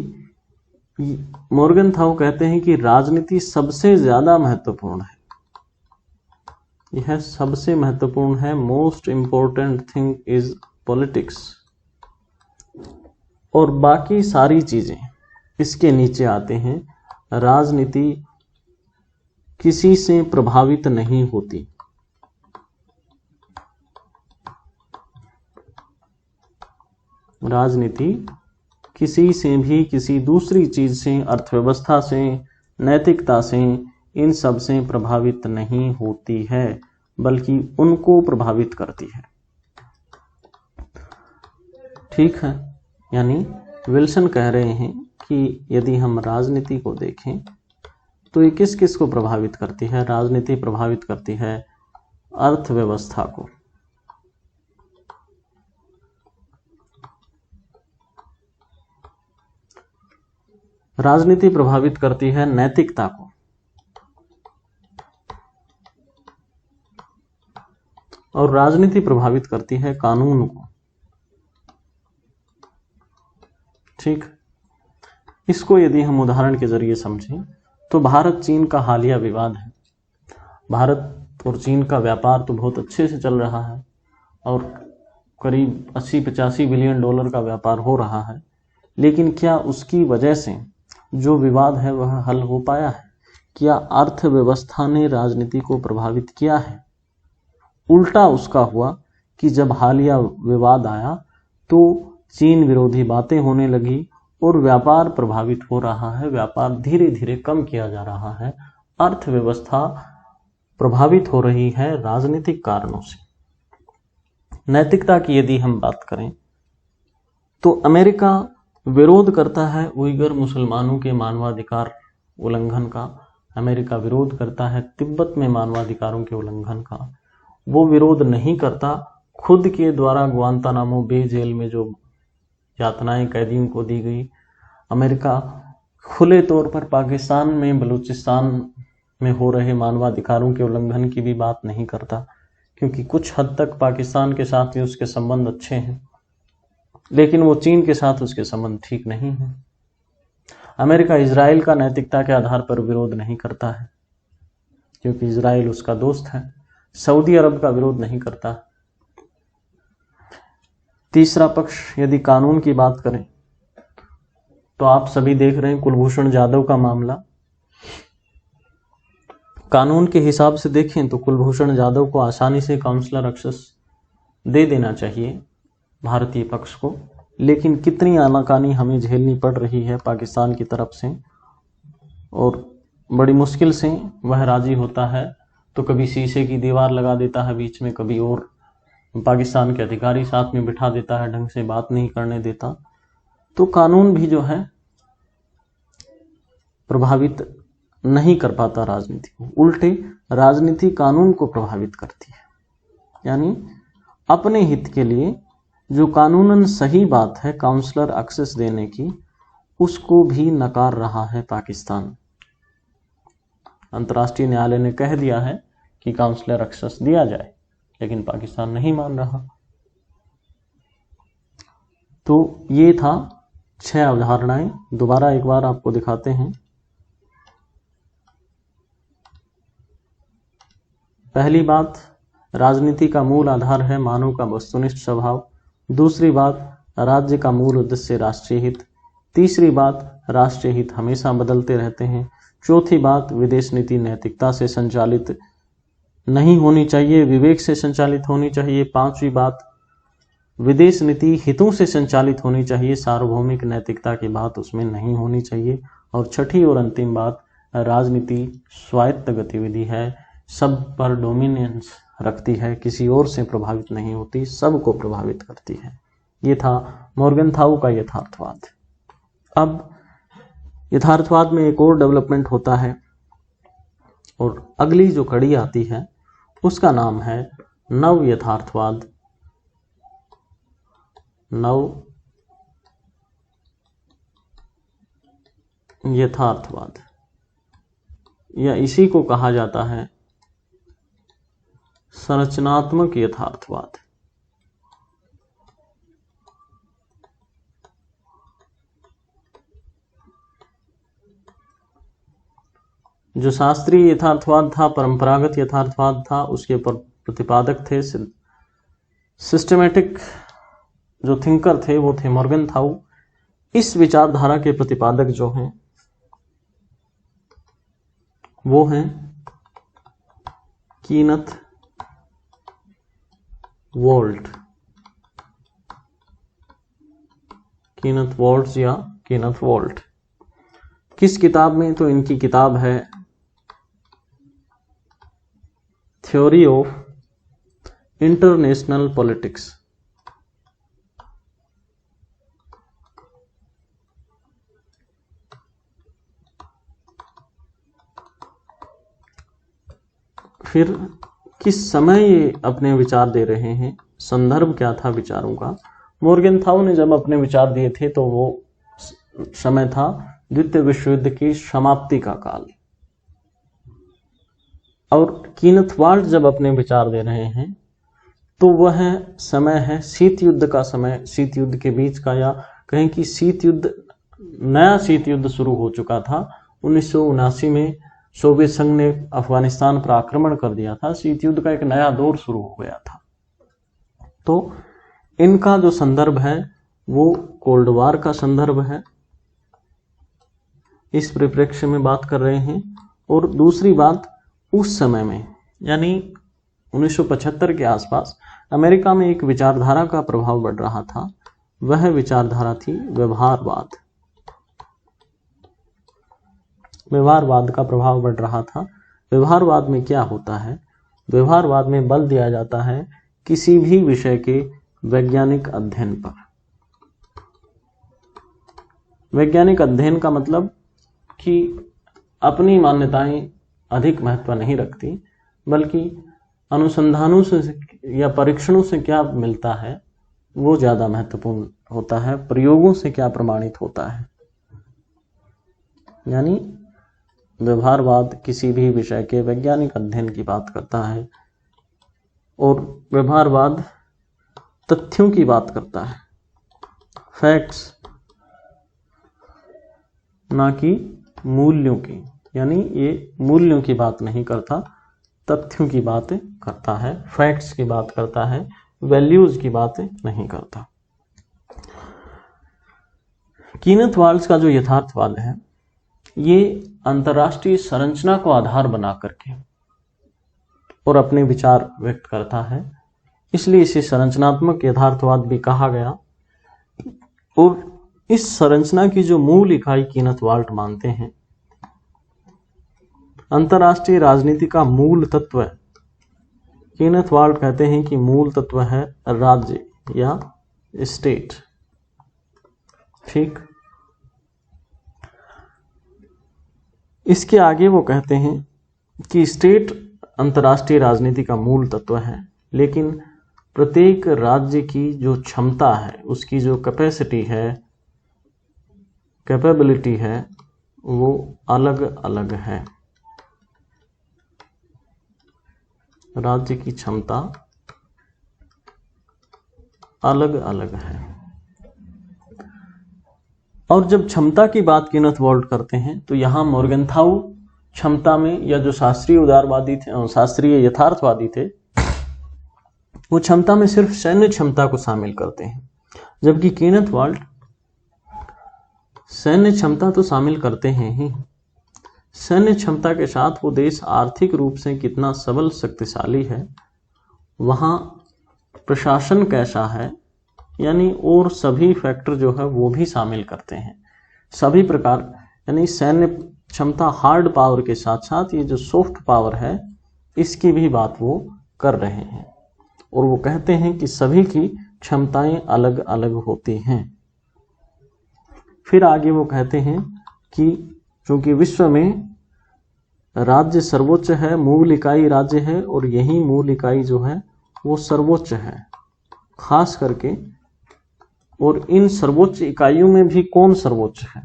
मॉर्गनथाउ कहते हैं कि राजनीति सबसे ज्यादा महत्वपूर्ण है। यह सबसे महत्वपूर्ण है। Most important thing is politics. और बाकी सारी चीजें इसके नीचे आते हैं। राजनीति किसी से प्रभावित नहीं होती। राजनीति किसी से भी, किसी दूसरी चीज से, अर्थव्यवस्था से, नैतिकता से, इन सब से प्रभावित नहीं होती है, बल्कि उनको प्रभावित करती है। ठीक है, यानी विल्सन कह रहे हैं कि यदि हम राजनीति को देखें तो ये किस किस को प्रभावित करती है? राजनीति प्रभावित करती है अर्थव्यवस्था को, राजनीति प्रभावित करती है नैतिकता को, और राजनीति प्रभावित करती है कानून को। ठीक, इसको यदि हम उदाहरण के जरिए समझें तो भारत चीन का हालिया विवाद है। भारत और चीन का व्यापार तो बहुत अच्छे से चल रहा है और करीब 80-85 बिलियन डॉलर का व्यापार हो रहा है, लेकिन क्या उसकी वजह से जो विवाद है वह हल हो पाया है? क्या अर्थव्यवस्था ने राजनीति को प्रभावित किया है? उल्टा उसका हुआ कि जब हालिया विवाद आया तो चीन विरोधी बातें होने लगी और व्यापार प्रभावित हो रहा है, व्यापार धीरे धीरे कम किया जा रहा है, अर्थव्यवस्था प्रभावित हो रही है राजनीतिक कारणों से। नैतिकता की यदि हम बात करें तो अमेरिका विरोध करता है उइगर मुसलमानों के मानवाधिकार उल्लंघन का। अमेरिका विरोध करता है तिब्बत में मानवाधिकारों के उल्लंघन का। वो विरोध नहीं करता खुद के द्वारा ग्वांतानामो बे जेल में जो यातनाएं कैदियों को दी गई, अमेरिका खुले तौर पर पाकिस्तान में बलूचिस्तान में हो रहे मानवाधिकारों के उल्लंघन की भी बात नहीं करता, क्योंकि कुछ हद तक पाकिस्तान के साथ भी उसके संबंध अच्छे हैं, लेकिन वो चीन के साथ उसके संबंध ठीक नहीं हैं। अमेरिका इजराइल का नैतिकता के आधार पर विरोध नहीं करता है, क्योंकि इजराइल उसका दोस्त है। सऊदी अरब का विरोध नहीं करता। तीसरा पक्ष, यदि कानून की बात करें तो आप सभी देख रहे हैं कुलभूषण जाधव का मामला। कानून के हिसाब से देखें तो कुलभूषण जाधव को आसानी से काउंसलर एक्सेस दे देना चाहिए भारतीय पक्ष को, लेकिन कितनी आनाकानी हमें झेलनी पड़ रही है पाकिस्तान की तरफ से, और बड़ी मुश्किल से वह राजी होता है। तो कभी शीशे की दीवार लगा देता है बीच में, कभी और पाकिस्तान के अधिकारी साथ में बिठा देता है, ढंग से बात नहीं करने देता। तो कानून भी जो है प्रभावित नहीं कर पाता राजनीति को, उल्टे राजनीति कानून को प्रभावित करती है। यानी अपने हित के लिए जो कानूनन सही बात है काउंसलर एक्सेस देने की, उसको भी नकार रहा है पाकिस्तान। अंतर्राष्ट्रीय न्यायालय ने कह दिया है कि काउंसलर एक्सेस दिया जाए, लेकिन पाकिस्तान नहीं मान रहा। तो ये था 6 अवधारणाएं। दोबारा एक बार आपको दिखाते हैं। पहली बात, राजनीति का मूल आधार है मानव का वस्तुनिष्ठ स्वभाव। दूसरी बात, राज्य का मूल उद्देश्य राष्ट्रीय हित। तीसरी बात, राष्ट्रीय हित हमेशा बदलते रहते हैं। चौथी बात, विदेश नीति नैतिकता से संचालित नहीं होनी चाहिए, विवेक से संचालित होनी चाहिए। पांचवी बात, विदेश नीति हितों से संचालित होनी चाहिए, सार्वभौमिक नैतिकता की बात उसमें नहीं होनी चाहिए। और छठी और अंतिम बात, राजनीति स्वायत्त गतिविधि है, सब पर डोमिनेंस रखती है, किसी और से प्रभावित नहीं होती, सबको प्रभावित करती है। ये था मॉर्गनथाउ का यथार्थवाद। अब यथार्थवाद में एक और डेवलपमेंट होता है, और अगली जो कड़ी आती है उसका नाम है नव यथार्थवाद। नव यथार्थवाद, या इसी को कहा जाता है संरचनात्मक यथार्थवाद। जो शास्त्रीय यथार्थवाद था, परंपरागत यथार्थवाद था, उसके प्रतिपादक थे, सिस्टमेटिक जो थिंकर थे वो थे मॉर्गनथाउ। इस विचारधारा के प्रतिपादक जो हैं वो हैं कीनथ वॉल्ट, कीनथ वॉल्ट या कीनथ वॉल्ट। किस किताब में? तो इनकी किताब है थ्योरी ऑफ इंटरनेशनल पॉलिटिक्स। फिर किस समय ये अपने विचार दे रहे हैं, संदर्भ क्या था विचारों का? मॉर्गनथाउ ने जब अपने विचार दिए थे तो वो समय था द्वितीय विश्व युद्ध की समाप्ति का काल। और कीनथ वॉल्ट जब अपने विचार दे रहे हैं तो वह समय है शीत युद्ध का समय, शीत युद्ध के बीच का, या कहें कि शीत युद्ध, नया शीत युद्ध शुरू हो चुका था। 1979 में सोवियत संघ ने अफगानिस्तान पर आक्रमण कर दिया था, शीत युद्ध का एक नया दौर शुरू हो गया था। तो इनका जो संदर्भ है वो कोल्ड वार का संदर्भ है, इस परिप्रेक्ष्य में बात कर रहे हैं। और दूसरी बात, उस समय में यानी 1975 के आसपास अमेरिका में एक विचारधारा का प्रभाव बढ़ रहा था, वह विचारधारा थी व्यवहारवाद। व्यवहारवाद का प्रभाव बढ़ रहा था। व्यवहारवाद में क्या होता है? व्यवहारवाद में बल दिया जाता है किसी भी विषय के वैज्ञानिक अध्ययन पर। वैज्ञानिक अध्ययन का मतलब कि अपनी मान्यताएं अधिक महत्व नहीं रखती, बल्कि अनुसंधानों से या परीक्षणों से क्या मिलता है वो ज़्यादा महत्वपूर्ण होता है, प्रयोगों से क्या प्रमाणित होता है। यानी व्यवहारवाद किसी भी विषय के वैज्ञानिक अध्ययन की बात करता है और व्यवहारवाद तथ्यों की बात करता है, फैक्ट्स, ना कि मूल्यों की। यानी ये मूल्यों की बात नहीं करता, तथ्यों की बात करता है, फैक्ट्स की बात करता है, वैल्यूज की बात नहीं करता। कीनेथ वाल्स का जो यथार्थवाद है ये अंतर्राष्ट्रीय संरचना को आधार बना करके और अपने विचार व्यक्त करता है, इसलिए इसे संरचनात्मक यथार्थवाद भी कहा गया। और इस संरचना की जो मूल इकाई कीनेथ वाल्ट मानते हैं, अंतर्राष्ट्रीय राजनीति का मूल तत्व, कीनेथ वाल्ट कहते हैं कि मूल तत्व है राज्य या स्टेट। ठीक, इसके आगे वो कहते हैं कि स्टेट अंतर्राष्ट्रीय राजनीति का मूल तत्व है, लेकिन प्रत्येक राज्य की जो क्षमता है, उसकी जो कैपेसिटी है, कैपेबिलिटी है, वो अलग अलग है। राज्य की क्षमता अलग अलग है। और जब क्षमता की बात कीनेथ वाल्ट करते हैं तो यहां मॉर्गनथाउ क्षमता में, या जो शास्त्रीय उदारवादी थे, शास्त्रीय यथार्थवादी थे, वो क्षमता में सिर्फ सैन्य क्षमता को शामिल करते हैं, जबकि कीनेथ वाल्ट सैन्य क्षमता तो शामिल करते हैं ही, सैन्य क्षमता के साथ वो देश आर्थिक रूप से कितना सबल शक्तिशाली है, वहाँ प्रशासन कैसा है, यानी और सभी फैक्टर जो है वो भी शामिल करते हैं। सभी प्रकार, यानी सैन्य क्षमता हार्ड पावर के साथ साथ ये जो सॉफ्ट पावर है इसकी भी बात वो कर रहे हैं। और वो कहते हैं कि सभी की क्षमताएं अलग अलग होती हैं। फिर आगे वो कहते हैं कि चूंकि विश्व में राज्य सर्वोच्च है, मूल इकाई राज्य है, और यही मूल इकाई जो है वो सर्वोच्च है खास करके। और इन सर्वोच्च इकाइयों में भी कौन सर्वोच्च है?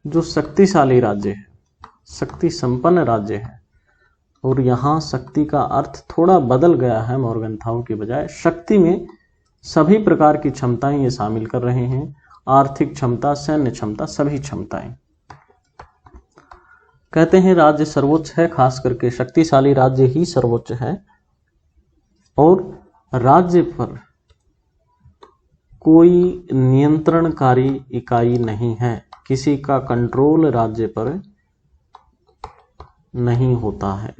जो शक्तिशाली राज्य है, शक्ति संपन्न राज्य है। और यहाँ शक्ति का अर्थ थोड़ा बदल गया है मॉर्गनथाउ के बजाय। शक्ति में सभी प्रकार की क्षमताएं ये शामिल कर रहे हैं, आर्थिक क्षमता, सैन्य क्षमता, सभी क्षमताएं। कहते हैं राज्य सर्वोच्च है, खास करके शक्तिशाली राज्य ही सर्वोच्च है, और राज्य पर कोई नियंत्रणकारी इकाई नहीं है, किसी का कंट्रोल राज्य पर नहीं होता है,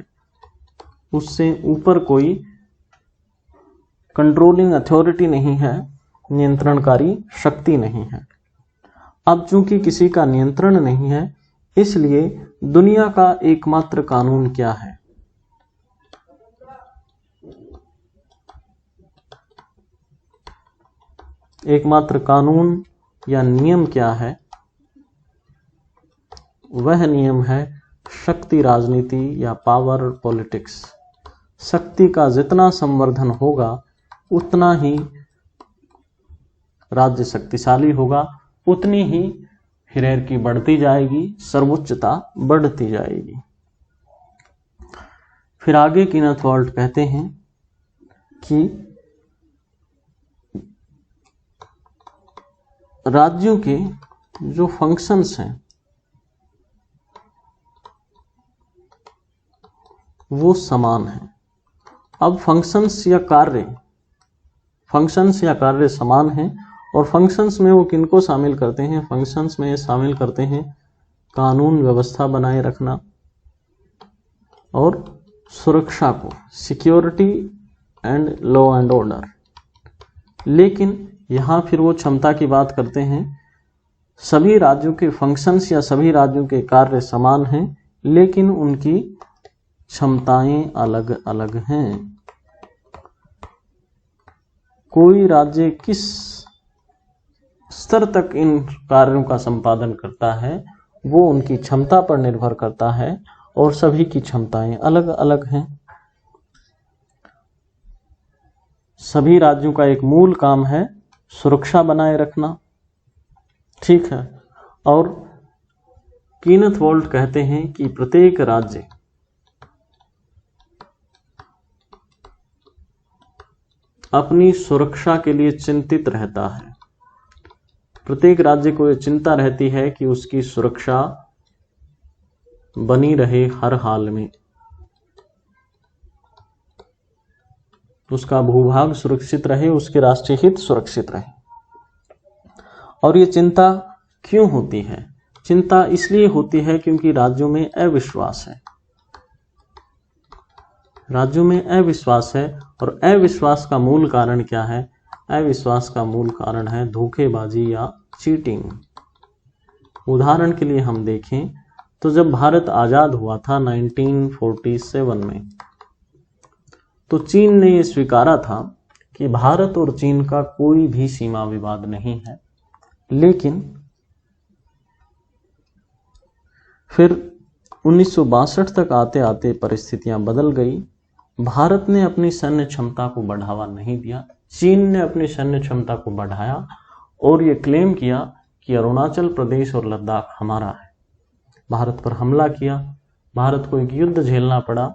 उससे ऊपर कोई कंट्रोलिंग अथॉरिटी नहीं है, नियंत्रणकारी शक्ति नहीं है। अब चूंकि किसी का नियंत्रण नहीं है, इसलिए दुनिया का एकमात्र कानून क्या है? एकमात्र कानून या नियम क्या है? वह नियम है शक्ति राजनीति या पावर पॉलिटिक्स। शक्ति का जितना संवर्धन होगा उतना ही राज्य शक्तिशाली होगा, उतनी ही हायरार्की बढ़ती जाएगी, सर्वोच्चता बढ़ती जाएगी। फिर आगे कीनेथ वाल्ट कहते हैं कि राज्यों के जो फंक्शंस हैं वो समान हैं। अब फंक्शंस या कार्य समान हैं, और फंक्शंस में वो किनको शामिल करते हैं? फंक्शंस में शामिल करते हैं कानून व्यवस्था बनाए रखना और सुरक्षा को, security and law and order. लेकिन यहाँ फिर वो क्षमता की बात करते हैं। सभी राज्यों के फंक्शंस या सभी राज्यों के कार्य समान हैं, लेकिन उनकी क्षमताएं अलग अलग हैं। कोई राज्य किस स्तर तक इन कार्यों का संपादन करता है वो उनकी क्षमता पर निर्भर करता है, और सभी की क्षमताएं अलग अलग हैं। सभी राज्यों का एक मूल काम है सुरक्षा बनाए रखना, ठीक है। और कीनेथ वोल्ट कहते हैं कि प्रत्येक राज्य अपनी सुरक्षा के लिए चिंतित रहता है। प्रत्येक राज्य को यह चिंता रहती है कि उसकी सुरक्षा बनी रहे हर हाल में, उसका भूभाग सुरक्षित रहे, उसके राष्ट्रीय हित सुरक्षित रहे। और ये चिंता क्यों होती है? चिंता इसलिए होती है क्योंकि राज्यों में अविश्वास है। राज्यों में अविश्वास है, और अविश्वास का मूल कारण क्या है? अविश्वास का मूल कारण है धोखेबाजी या चीटिंग। उदाहरण के लिए हम देखें तो जब भारत आजाद हुआ था 1947 में, तो चीन ने यह स्वीकारा था कि भारत और चीन का कोई भी सीमा विवाद नहीं है। लेकिन फिर 1962 तक आते आते परिस्थितियां बदल गई। भारत ने अपनी सैन्य क्षमता को बढ़ावा नहीं दिया, चीन ने अपनी सैन्य क्षमता को बढ़ाया और ये क्लेम किया कि अरुणाचल प्रदेश और लद्दाख हमारा है। भारत पर हमला किया, भारत को एक युद्ध झेलना पड़ा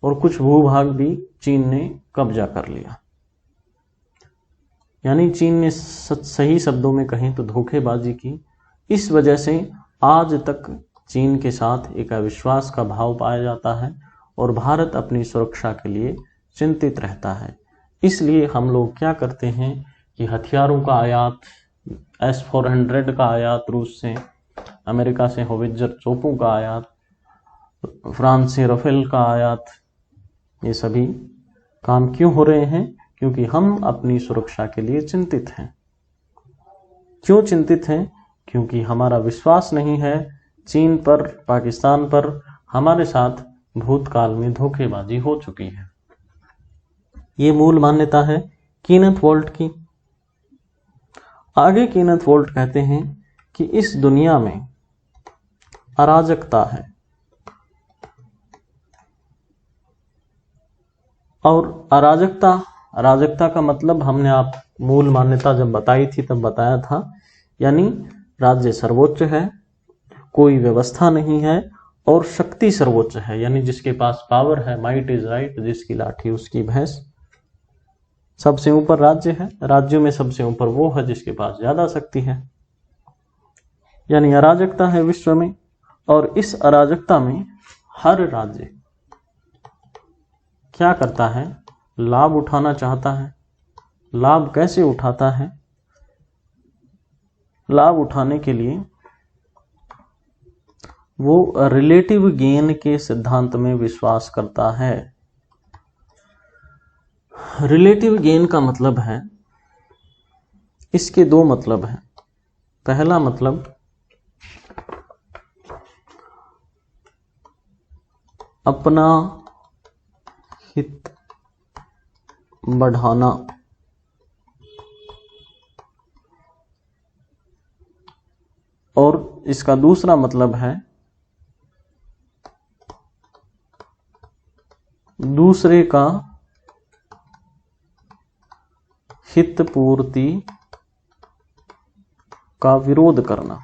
और कुछ भूभाग भी चीन ने कब्जा कर लिया। यानी चीन ने सही शब्दों में कहें तो धोखेबाजी की। इस वजह से आज तक चीन के साथ एक अविश्वास का भाव पाया जाता है और भारत अपनी सुरक्षा के लिए चिंतित रहता है। इसलिए हम लोग क्या करते हैं कि हथियारों का आयात, S-400 का आयात रूस से, अमेरिका से होवित्जर तोपों का आयात, फ्रांस से राफेल का आयात, ये सभी काम क्यों हो रहे हैं? क्योंकि हम अपनी सुरक्षा के लिए चिंतित हैं। क्यों चिंतित हैं? क्योंकि हमारा विश्वास नहीं है चीन पर, पाकिस्तान पर। हमारे साथ भूतकाल में धोखेबाजी हो चुकी है। ये मूल मान्यता है कीनेथ वोल्ट की। आगे कीनेथ वोल्ट कहते हैं कि इस दुनिया में अराजकता है, और अराजकता का मतलब हमने आप मूल मान्यता जब बताई थी तब बताया था, यानी राज्य सर्वोच्च है, कोई व्यवस्था नहीं है और शक्ति सर्वोच्च है, यानी जिसके पास पावर है, माइट इज राइट, जिसकी लाठी उसकी भैंस। सबसे ऊपर राज्य है, राज्यों में सबसे ऊपर वो है जिसके पास ज्यादा शक्ति है। यानी अराजकता है विश्व में, और इस अराजकता में हर राज्य क्या करता है? लाभ उठाना चाहता है। लाभ कैसे उठाता है? लाभ उठाने के लिए वो रिलेटिव गेन के सिद्धांत में विश्वास करता है। रिलेटिव गेन का मतलब है, इसके दो मतलब हैं। पहला मतलब अपना हित बढ़ाना, और इसका दूसरा मतलब है दूसरे का हित पूर्ति का विरोध करना।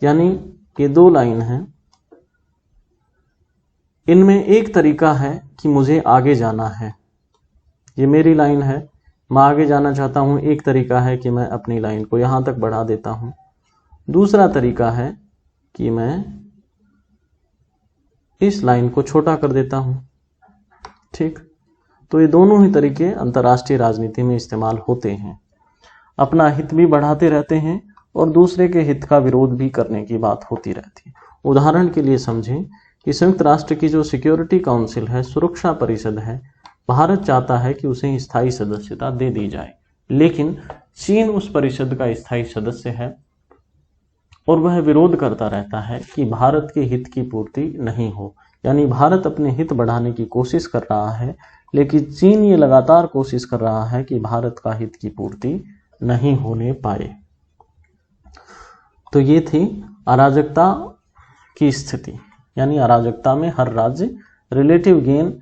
यानी ये दो लाइन हैं, इनमें एक तरीका है कि मुझे आगे जाना है, ये मेरी लाइन है, मैं आगे जाना चाहता हूं। एक तरीका है कि मैं अपनी लाइन को यहां तक बढ़ा देता हूं। दूसरा तरीका है कि मैं इस लाइन को छोटा कर देता हूं। ठीक, तो ये दोनों ही तरीके अंतर्राष्ट्रीय राजनीति में इस्तेमाल होते हैं। अपना हित भी बढ़ाते रहते हैं और दूसरे के हित का विरोध भी करने की बात होती रहती है। उदाहरण के लिए समझें कि संयुक्त राष्ट्र की जो सिक्योरिटी काउंसिल है, सुरक्षा परिषद है, भारत चाहता है कि उसे स्थायी सदस्यता दे दी जाए, लेकिन चीन उस परिषद का स्थायी सदस्य है और वह विरोध करता रहता है कि भारत के हित की पूर्ति नहीं हो। यानी भारत अपने हित बढ़ाने की कोशिश कर रहा है, लेकिन चीन ये लगातार कोशिश कर रहा है कि भारत का हित की पूर्ति नहीं होने पाए। तो ये थी अराजकता की स्थिति, यानी अराजकता में हर राज्य रिलेटिव गेन,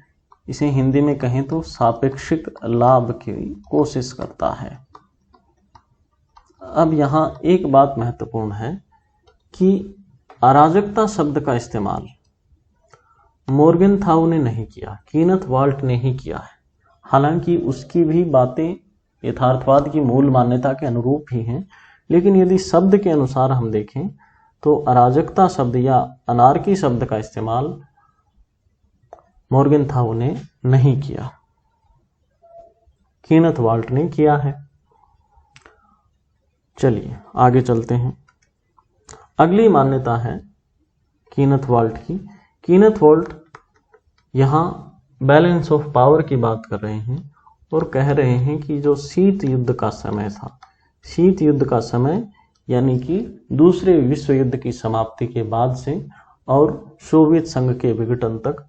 इसे हिंदी में कहें तो सापेक्षिक लाभ की कोशिश करता है। अब यहां एक बात महत्वपूर्ण है कि अराजकता शब्द का इस्तेमाल मोर्गेनथाउ ने नहीं किया, कीनथ वाल्ट ने ही किया है। हालांकि उसकी भी बातें यथार्थवाद की मूल मान्यता के अनुरूप ही हैं, लेकिन यदि शब्द के अनुसार हम देखें तो अराजकता शब्द या अनार्की शब्द का इस्तेमाल मोर्गेनथाउ ने नहीं किया, कीनथ वाल्ट ने किया है। चलिए आगे चलते हैं। अगली मान्यता है कीनथ वाल्ट की। कीनथ वाल्ट यहां बैलेंस ऑफ पावर की बात कर रहे हैं और कह रहे हैं कि जो शीत युद्ध का समय था, शीत युद्ध का समय यानी कि दूसरे विश्व युद्ध की समाप्ति के बाद से और सोवियत संघ के विघटन तक,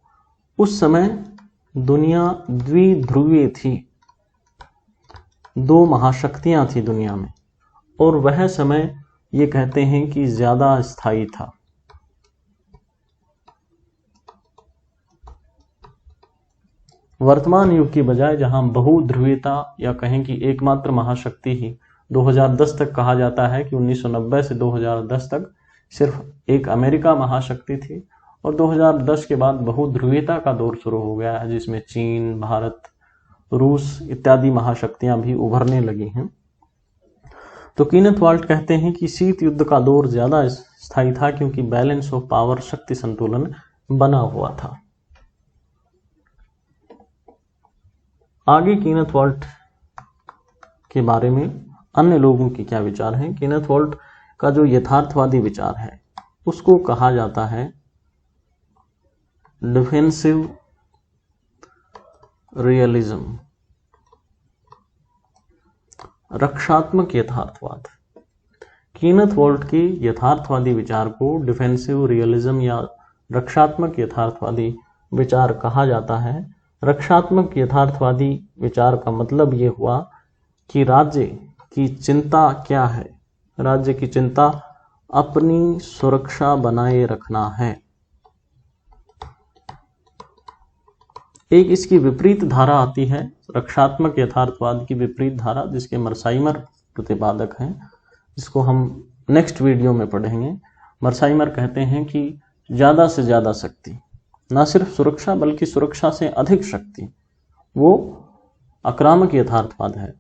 उस समय दुनिया द्विध्रुवीय थी, दो महाशक्तियां थी दुनिया में, और वह समय ये कहते हैं कि ज्यादा स्थायी था। वर्तमान युग की बजाय जहां बहुध्रुवीयता या कहें कि एकमात्र महाशक्ति ही 2010 तक कहा जाता है कि 1990 से 2010 तक सिर्फ एक अमेरिका महाशक्ति थी, और 2010 के बाद बहुध्रुवीयता का दौर शुरू हो गया है, जिसमें चीन, भारत, रूस इत्यादि महाशक्तियां भी उभरने लगी हैं। तो कीनथ वाल्ट कहते हैं कि शीत युद्ध का दौर ज्यादा स्थायी था क्योंकि बैलेंस ऑफ पावर, शक्ति संतुलन बना हुआ था। आगे कीनथ वाल्ट के बारे में अन्य लोगों के क्या विचार हैं। कीनथ वाल्ट का जो यथार्थवादी विचार है उसको कहा जाता है डिफेंसिव रियलिज्म, रक्षात्मक यथार्थवाद। कीनथ वाल्ट के यथार्थवादी विचार को डिफेंसिव रियलिज्म या रक्षात्मक यथार्थवादी विचार कहा जाता है। रक्षात्मक यथार्थवादी विचार का मतलब ये हुआ कि राज्य की चिंता क्या है। राज्य की चिंता अपनी सुरक्षा बनाए रखना है। एक इसकी विपरीत धारा आती है, रक्षात्मक यथार्थवाद की विपरीत धारा, जिसके मर्साइमर प्रतिपादक हैं, जिसको हम नेक्स्ट वीडियो में पढ़ेंगे। मर्साइमर कहते हैं कि ज्यादा से ज्यादा शक्ति, न सिर्फ सुरक्षा बल्कि सुरक्षा से अधिक शक्ति, वो आक्रामक यथार्थवाद है।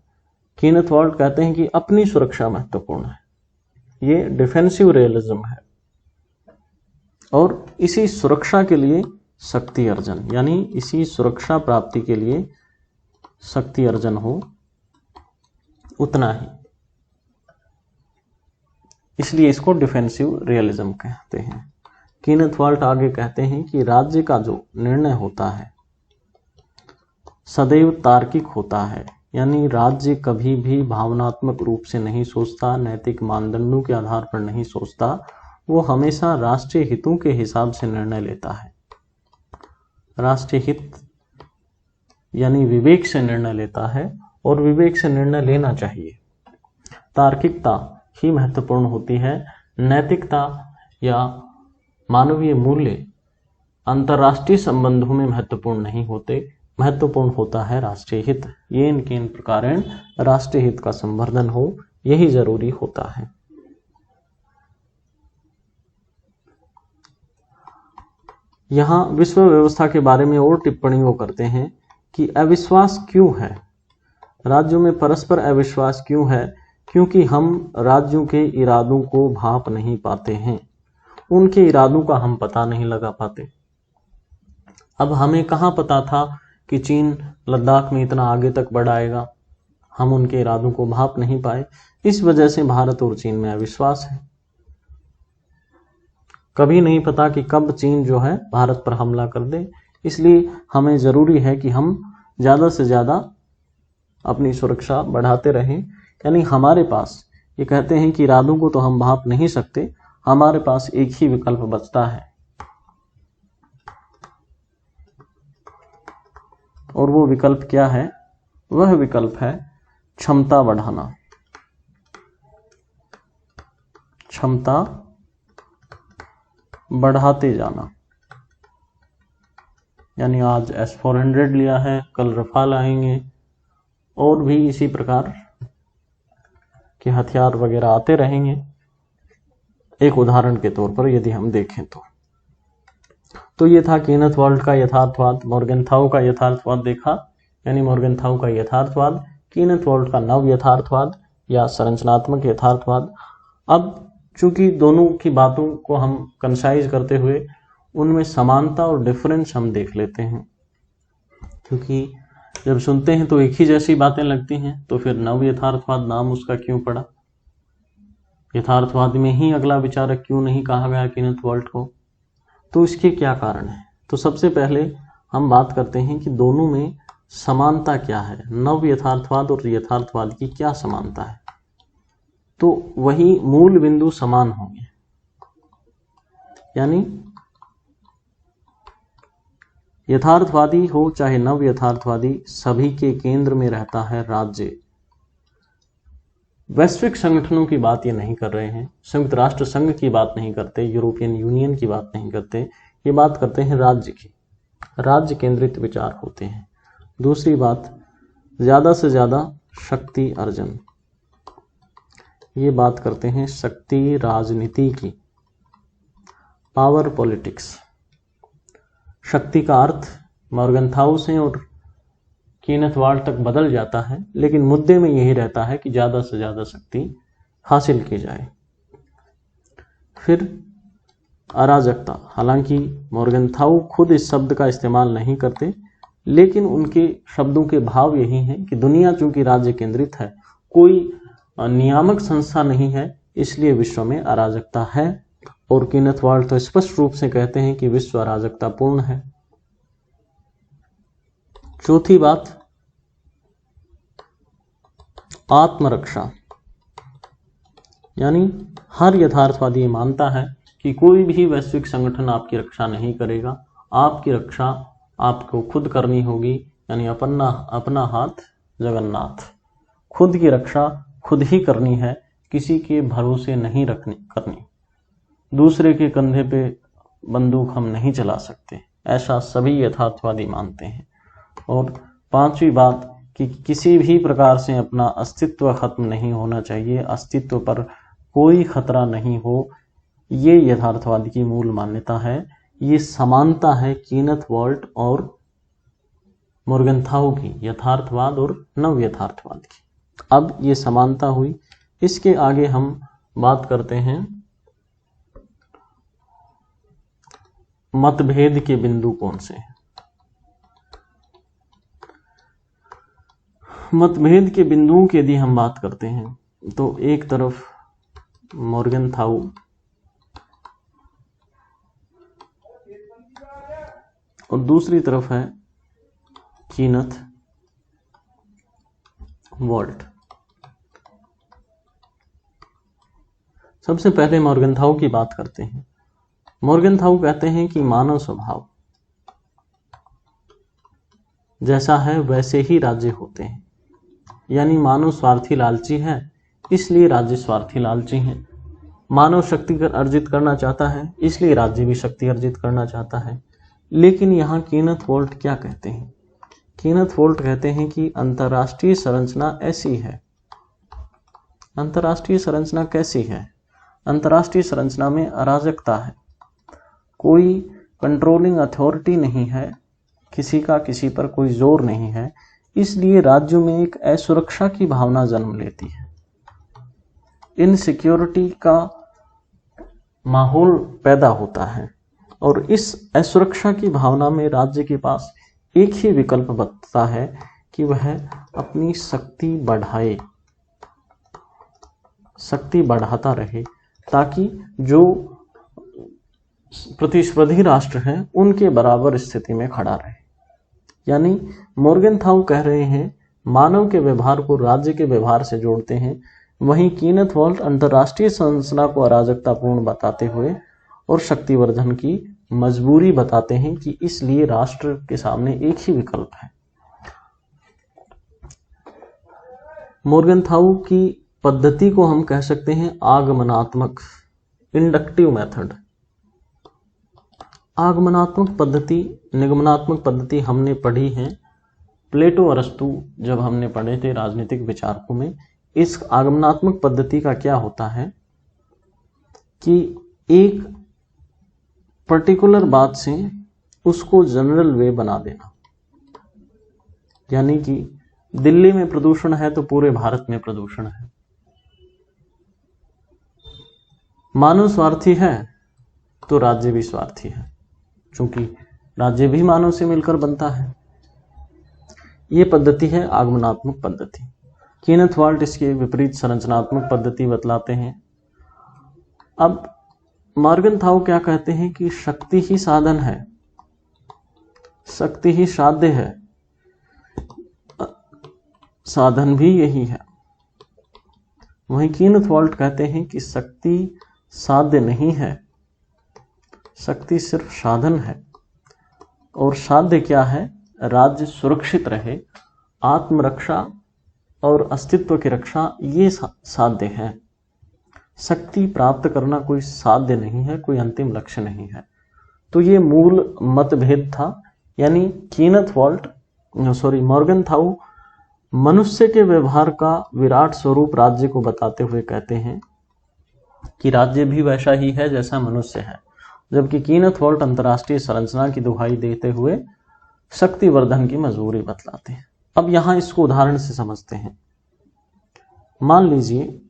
कीनथ वाल्ट कहते हैं कि अपनी सुरक्षा महत्वपूर्ण है, ये डिफेंसिव रियलिज्म है। और इसी सुरक्षा के लिए शक्ति अर्जन, यानी इसी सुरक्षा प्राप्ति के लिए शक्ति अर्जन हो, उतना ही, इसलिए इसको डिफेंसिव रियलिज्म कहते हैं। कीनथ वाल्ट आगे कहते हैं कि राज्य का जो निर्णय होता है सदैव तार्किक होता है, यानी राज्य कभी भी भावनात्मक रूप से नहीं सोचता, नैतिक मानदंडों के आधार पर नहीं सोचता, वो हमेशा राष्ट्रीय हितों के हिसाब से निर्णय लेता है। राष्ट्रीय हित यानी विवेक से निर्णय लेता है, और विवेक से निर्णय लेना चाहिए। तार्किकता ही महत्वपूर्ण होती है, नैतिकता या मानवीय मूल्य अंतर्राष्ट्रीय संबंधों में महत्वपूर्ण नहीं होते, महत्वपूर्ण होता है राष्ट्रीय हित। ये इनके इन प्रकार राष्ट्रीय हित का संवर्धन हो, यही जरूरी होता है। यहाँ विश्व व्यवस्था के बारे में और टिप्पणी वो करते हैं कि अविश्वास क्यों है, राज्यों में परस्पर अविश्वास क्यों है, क्योंकि हम राज्यों के इरादों को भांप नहीं पाते हैं, उनके इरादों का हम पता नहीं लगा पाते। अब हमें कहाँ पता था कि चीन लद्दाख में इतना आगे तक बढ़ाएगा, हम उनके इरादों को भांप नहीं पाए, इस वजह से भारत और चीन में अविश्वास है। कभी नहीं पता कि कब चीन जो है भारत पर हमला कर दे, इसलिए हमें जरूरी है कि हम ज्यादा से ज्यादा अपनी सुरक्षा बढ़ाते रहें। यानी हमारे पास, ये कहते हैं कि इरादों को तो हम भांप नहीं सकते, हमारे पास एक ही विकल्प बचता है, और वो विकल्प क्या है? वह विकल्प है क्षमता बढ़ाना, क्षमता बढ़ाते जाना। यानी आज S-400 लिया है, कल रफाल आएंगे और भी इसी प्रकार के हथियार वगैरह आते रहेंगे, एक उदाहरण के तौर पर यदि हम देखें तो ये था कीनेथ वॉल्ट का यथार्थवाद। मॉर्गेनथाउ का यथार्थवाद देखा, यानी मॉर्गेनथाउ का यथार्थवाद, कीनेथ वॉल्ट का नव यथार्थवाद या संरचनात्मक यथार्थवाद। अब चूंकि दोनों की बातों को हम कंसाइज करते हुए उनमें समानता और डिफरेंस हम देख लेते हैं, क्योंकि जब सुनते हैं तो एक ही जैसी बातें लगती हैं, तो फिर नव यथार्थवाद नाम उसका क्यों पड़ा, यथार्थवाद में ही अगला विचारक क्यों नहीं कहा गया कीनेथ वॉल्ट को, तो इसके क्या कारण है। तो सबसे पहले हम बात करते हैं कि दोनों में समानता क्या है, नव यथार्थवाद और यथार्थवाद की क्या समानता है। तो वही मूल बिंदु समान होंगे, यानी यथार्थवादी हो चाहे नव यथार्थवादी, सभी के केंद्र में रहता है राज्य। वैश्विक संगठनों की बात ये नहीं कर रहे हैं, संयुक्त राष्ट्र संघ की बात नहीं करते, यूरोपियन यूनियन की बात नहीं करते, ये बात करते हैं राज्य की। राज्य केंद्रित विचार होते हैं। दूसरी बात, ज्यादा से ज्यादा शक्ति अर्जन, ये बात करते हैं शक्ति राजनीति की, पावर पॉलिटिक्स। शक्ति का अर्थ मॉर्गेनथाउ से और कीनेथ वॉल्ट तक बदल जाता है, लेकिन मुद्दे में यही रहता है कि ज्यादा से ज्यादा शक्ति हासिल की जाए। फिर अराजकता, हालांकि मॉर्गेनथाउ खुद इस शब्द का इस्तेमाल नहीं करते, लेकिन उनके शब्दों के भाव यही हैं कि दुनिया चूंकि राज्य केंद्रित है, कोई नियामक संस्था नहीं है, इसलिए विश्व में अराजकता है। और कीनेथ वॉल्ट तो स्पष्ट रूप से कहते हैं कि विश्व अराजकता पूर्ण है। चौथी बात, आत्मरक्षा, यानी हर यथार्थवादी मानता है कि कोई भी वैश्विक संगठन आपकी रक्षा नहीं करेगा, आपकी रक्षा आपको खुद करनी होगी, यानी अपना हाथ जगन्नाथ, खुद की रक्षा खुद ही करनी है, किसी के भरोसे नहीं करनी, दूसरे के कंधे पे बंदूक हम नहीं चला सकते, ऐसा सभी यथार्थवादी मानते हैं। और पांचवी बात कि किसी भी प्रकार से अपना अस्तित्व खत्म नहीं होना चाहिए, अस्तित्व पर कोई खतरा नहीं हो, ये यथार्थवाद की मूल मान्यता है। ये समानता है कीनेथ वॉल्ट और मॉर्गेनथाउ की, यथार्थवाद और नव यथार्थवाद की। अब ये समानता हुई, इसके आगे हम बात करते हैं मतभेद के बिंदु कौन से हैं। मतभेद के बिंदुओं की यदि हम बात करते हैं तो एक तरफ मॉर्गेनथाउ और दूसरी तरफ है कीनेथ वॉल्ट। सबसे पहले मॉर्गेनथाउ की बात करते हैं। मॉर्गेनथाउ कहते हैं कि मानव स्वभाव जैसा है वैसे ही राज्य होते हैं, यानी मानव स्वार्थी लालची है, इसलिए राज्य स्वार्थी लालची हैं। मानव शक्ति अर्जित करना चाहता है, इसलिए राज्य भी शक्ति अर्जित करना चाहता है। लेकिन यहाँ कीनेथ वॉल्ट क्या कहते हैं? कीनेथ वॉल्ट कहते हैं कि अंतर्राष्ट्रीय संरचना ऐसी है। अंतर्राष्ट्रीय संरचना कैसी है? अंतर्राष्ट्रीय संरचना में अराजकता है, कोई कंट्रोलिंग अथॉरिटी नहीं है, किसी का किसी पर कोई जोर नहीं है, इसलिए राज्यों में एक असुरक्षा की भावना जन्म लेती है, इनसिक्योरिटी का माहौल पैदा होता है। और इस असुरक्षा की भावना में राज्य के पास एक ही विकल्प बचता है कि वह अपनी शक्ति बढ़ाए, शक्ति बढ़ाता रहे, ताकि जो प्रतिस्पर्धी राष्ट्र हैं उनके बराबर स्थिति में खड़ा रहे। यानी मॉर्गेनथाउ कह रहे हैं मानव के व्यवहार को राज्य के व्यवहार से जोड़ते हैं, वहीं कीनेथ वॉल्ट अंतर्राष्ट्रीय संरचना को अराजकतापूर्ण बताते हुए और शक्तिवर्धन की मजबूरी बताते हैं कि इसलिए राष्ट्र के सामने एक ही विकल्प है। मॉर्गेनथाउ की पद्धति को हम कह सकते हैं आगमनात्मक, इंडक्टिव मेथड। आगमनात्मक पद्धति, निगमनात्मक पद्धति हमने पढ़ी है प्लेटो अरस्तु जब हमने पढ़े थे राजनीतिक विचारकों में। इस आगमनात्मक पद्धति का क्या होता है कि एक पर्टिकुलर बात से उसको जनरल वे बना देना, यानी कि दिल्ली में प्रदूषण है तो पूरे भारत में प्रदूषण है। मानव स्वार्थी है तो राज्य भी स्वार्थी है, क्योंकि राज्य भी मानव से मिलकर बनता है। ये पद्धति है आगमनात्मक पद्धति। कीनेथ वॉल्ट इसके विपरीत संरचनात्मक पद्धति बतलाते हैं। अब मॉर्गनथाउ क्या कहते हैं कि शक्ति ही साधन है, शक्ति ही साध्य है, साधन भी यही है। वहीं कीनेथ वॉल्ट कहते हैं कि शक्ति साध्य नहीं है, शक्ति सिर्फ साधन है। और साध्य क्या है? राज्य सुरक्षित रहे, आत्मरक्षा और अस्तित्व की रक्षा, ये साध्य है। शक्ति प्राप्त करना कोई साध्य नहीं है, कोई अंतिम लक्ष्य नहीं है। तो ये मूल मतभेद था। यानी कीनेथ वॉल्ट मॉर्गनथाउ मनुष्य के व्यवहार का विराट स्वरूप राज्य को बताते हुए कहते हैं कि राज्य भी वैसा ही है जैसा मनुष्य है, जबकि कीनेथ वॉल्ट अंतर्राष्ट्रीय संरचना की दुहाई देते हुए शक्तिवर्धन की मजबूरी बतलाते हैं। अब यहां इसको उदाहरण से समझते हैं। मान लीजिए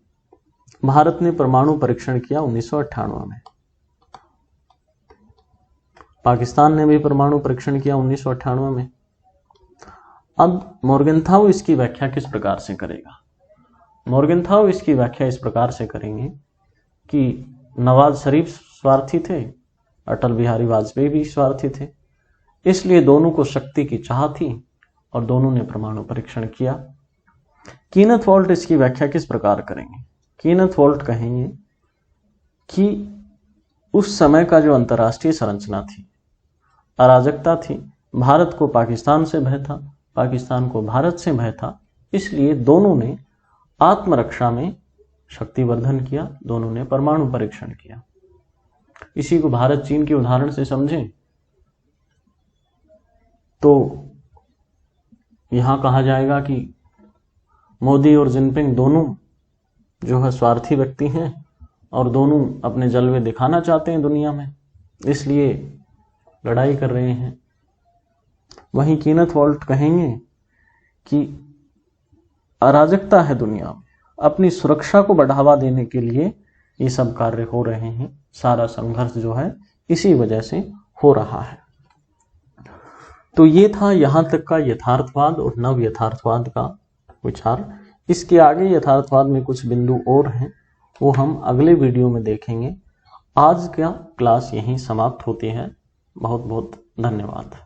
भारत ने परमाणु परीक्षण किया 1998 में, पाकिस्तान ने भी परमाणु परीक्षण किया 1998 में। अब मॉर्गनथाउ इसकी व्याख्या किस प्रकार से करेगा? मॉर्गनथाउ इसकी व्याख्या इस प्रकार से करेंगे कि नवाज शरीफ स्वार्थी थे, अटल बिहारी वाजपेयी भी स्वार्थी थे, इसलिए दोनों को शक्ति की चाह थी और दोनों ने परमाणु परीक्षण किया। कीनेथ वॉल्ट इसकी व्याख्या किस प्रकार करेंगे? कीनेथ वॉल्ट कहेंगे कि उस समय का जो अंतर्राष्ट्रीय संरचना थी, अराजकता थी, भारत को पाकिस्तान से भय था, पाकिस्तान को भारत से भय था, इसलिए दोनों ने आत्मरक्षा में शक्तिवर्धन किया, दोनों ने परमाणु परीक्षण किया। इसी को भारत चीन के उदाहरण से समझें तो यहां कहा जाएगा कि मोदी और जिनपिंग दोनों जो है स्वार्थी व्यक्ति हैं और दोनों अपने जलवे दिखाना चाहते हैं दुनिया में, इसलिए लड़ाई कर रहे हैं। वहीं कीनेथ वॉल्ट कहेंगे कि अराजकता है दुनिया में, अपनी सुरक्षा को बढ़ावा देने के लिए ये सब कार्य हो रहे हैं, सारा संघर्ष जो है इसी वजह से हो रहा है। तो ये था यहां तक का यथार्थवाद और नव यथार्थवाद का विचार। इसके आगे यथार्थवाद में कुछ बिंदु और हैं, वो हम अगले वीडियो में देखेंगे। आज का क्लास यहीं समाप्त होती है। बहुत बहुत धन्यवाद।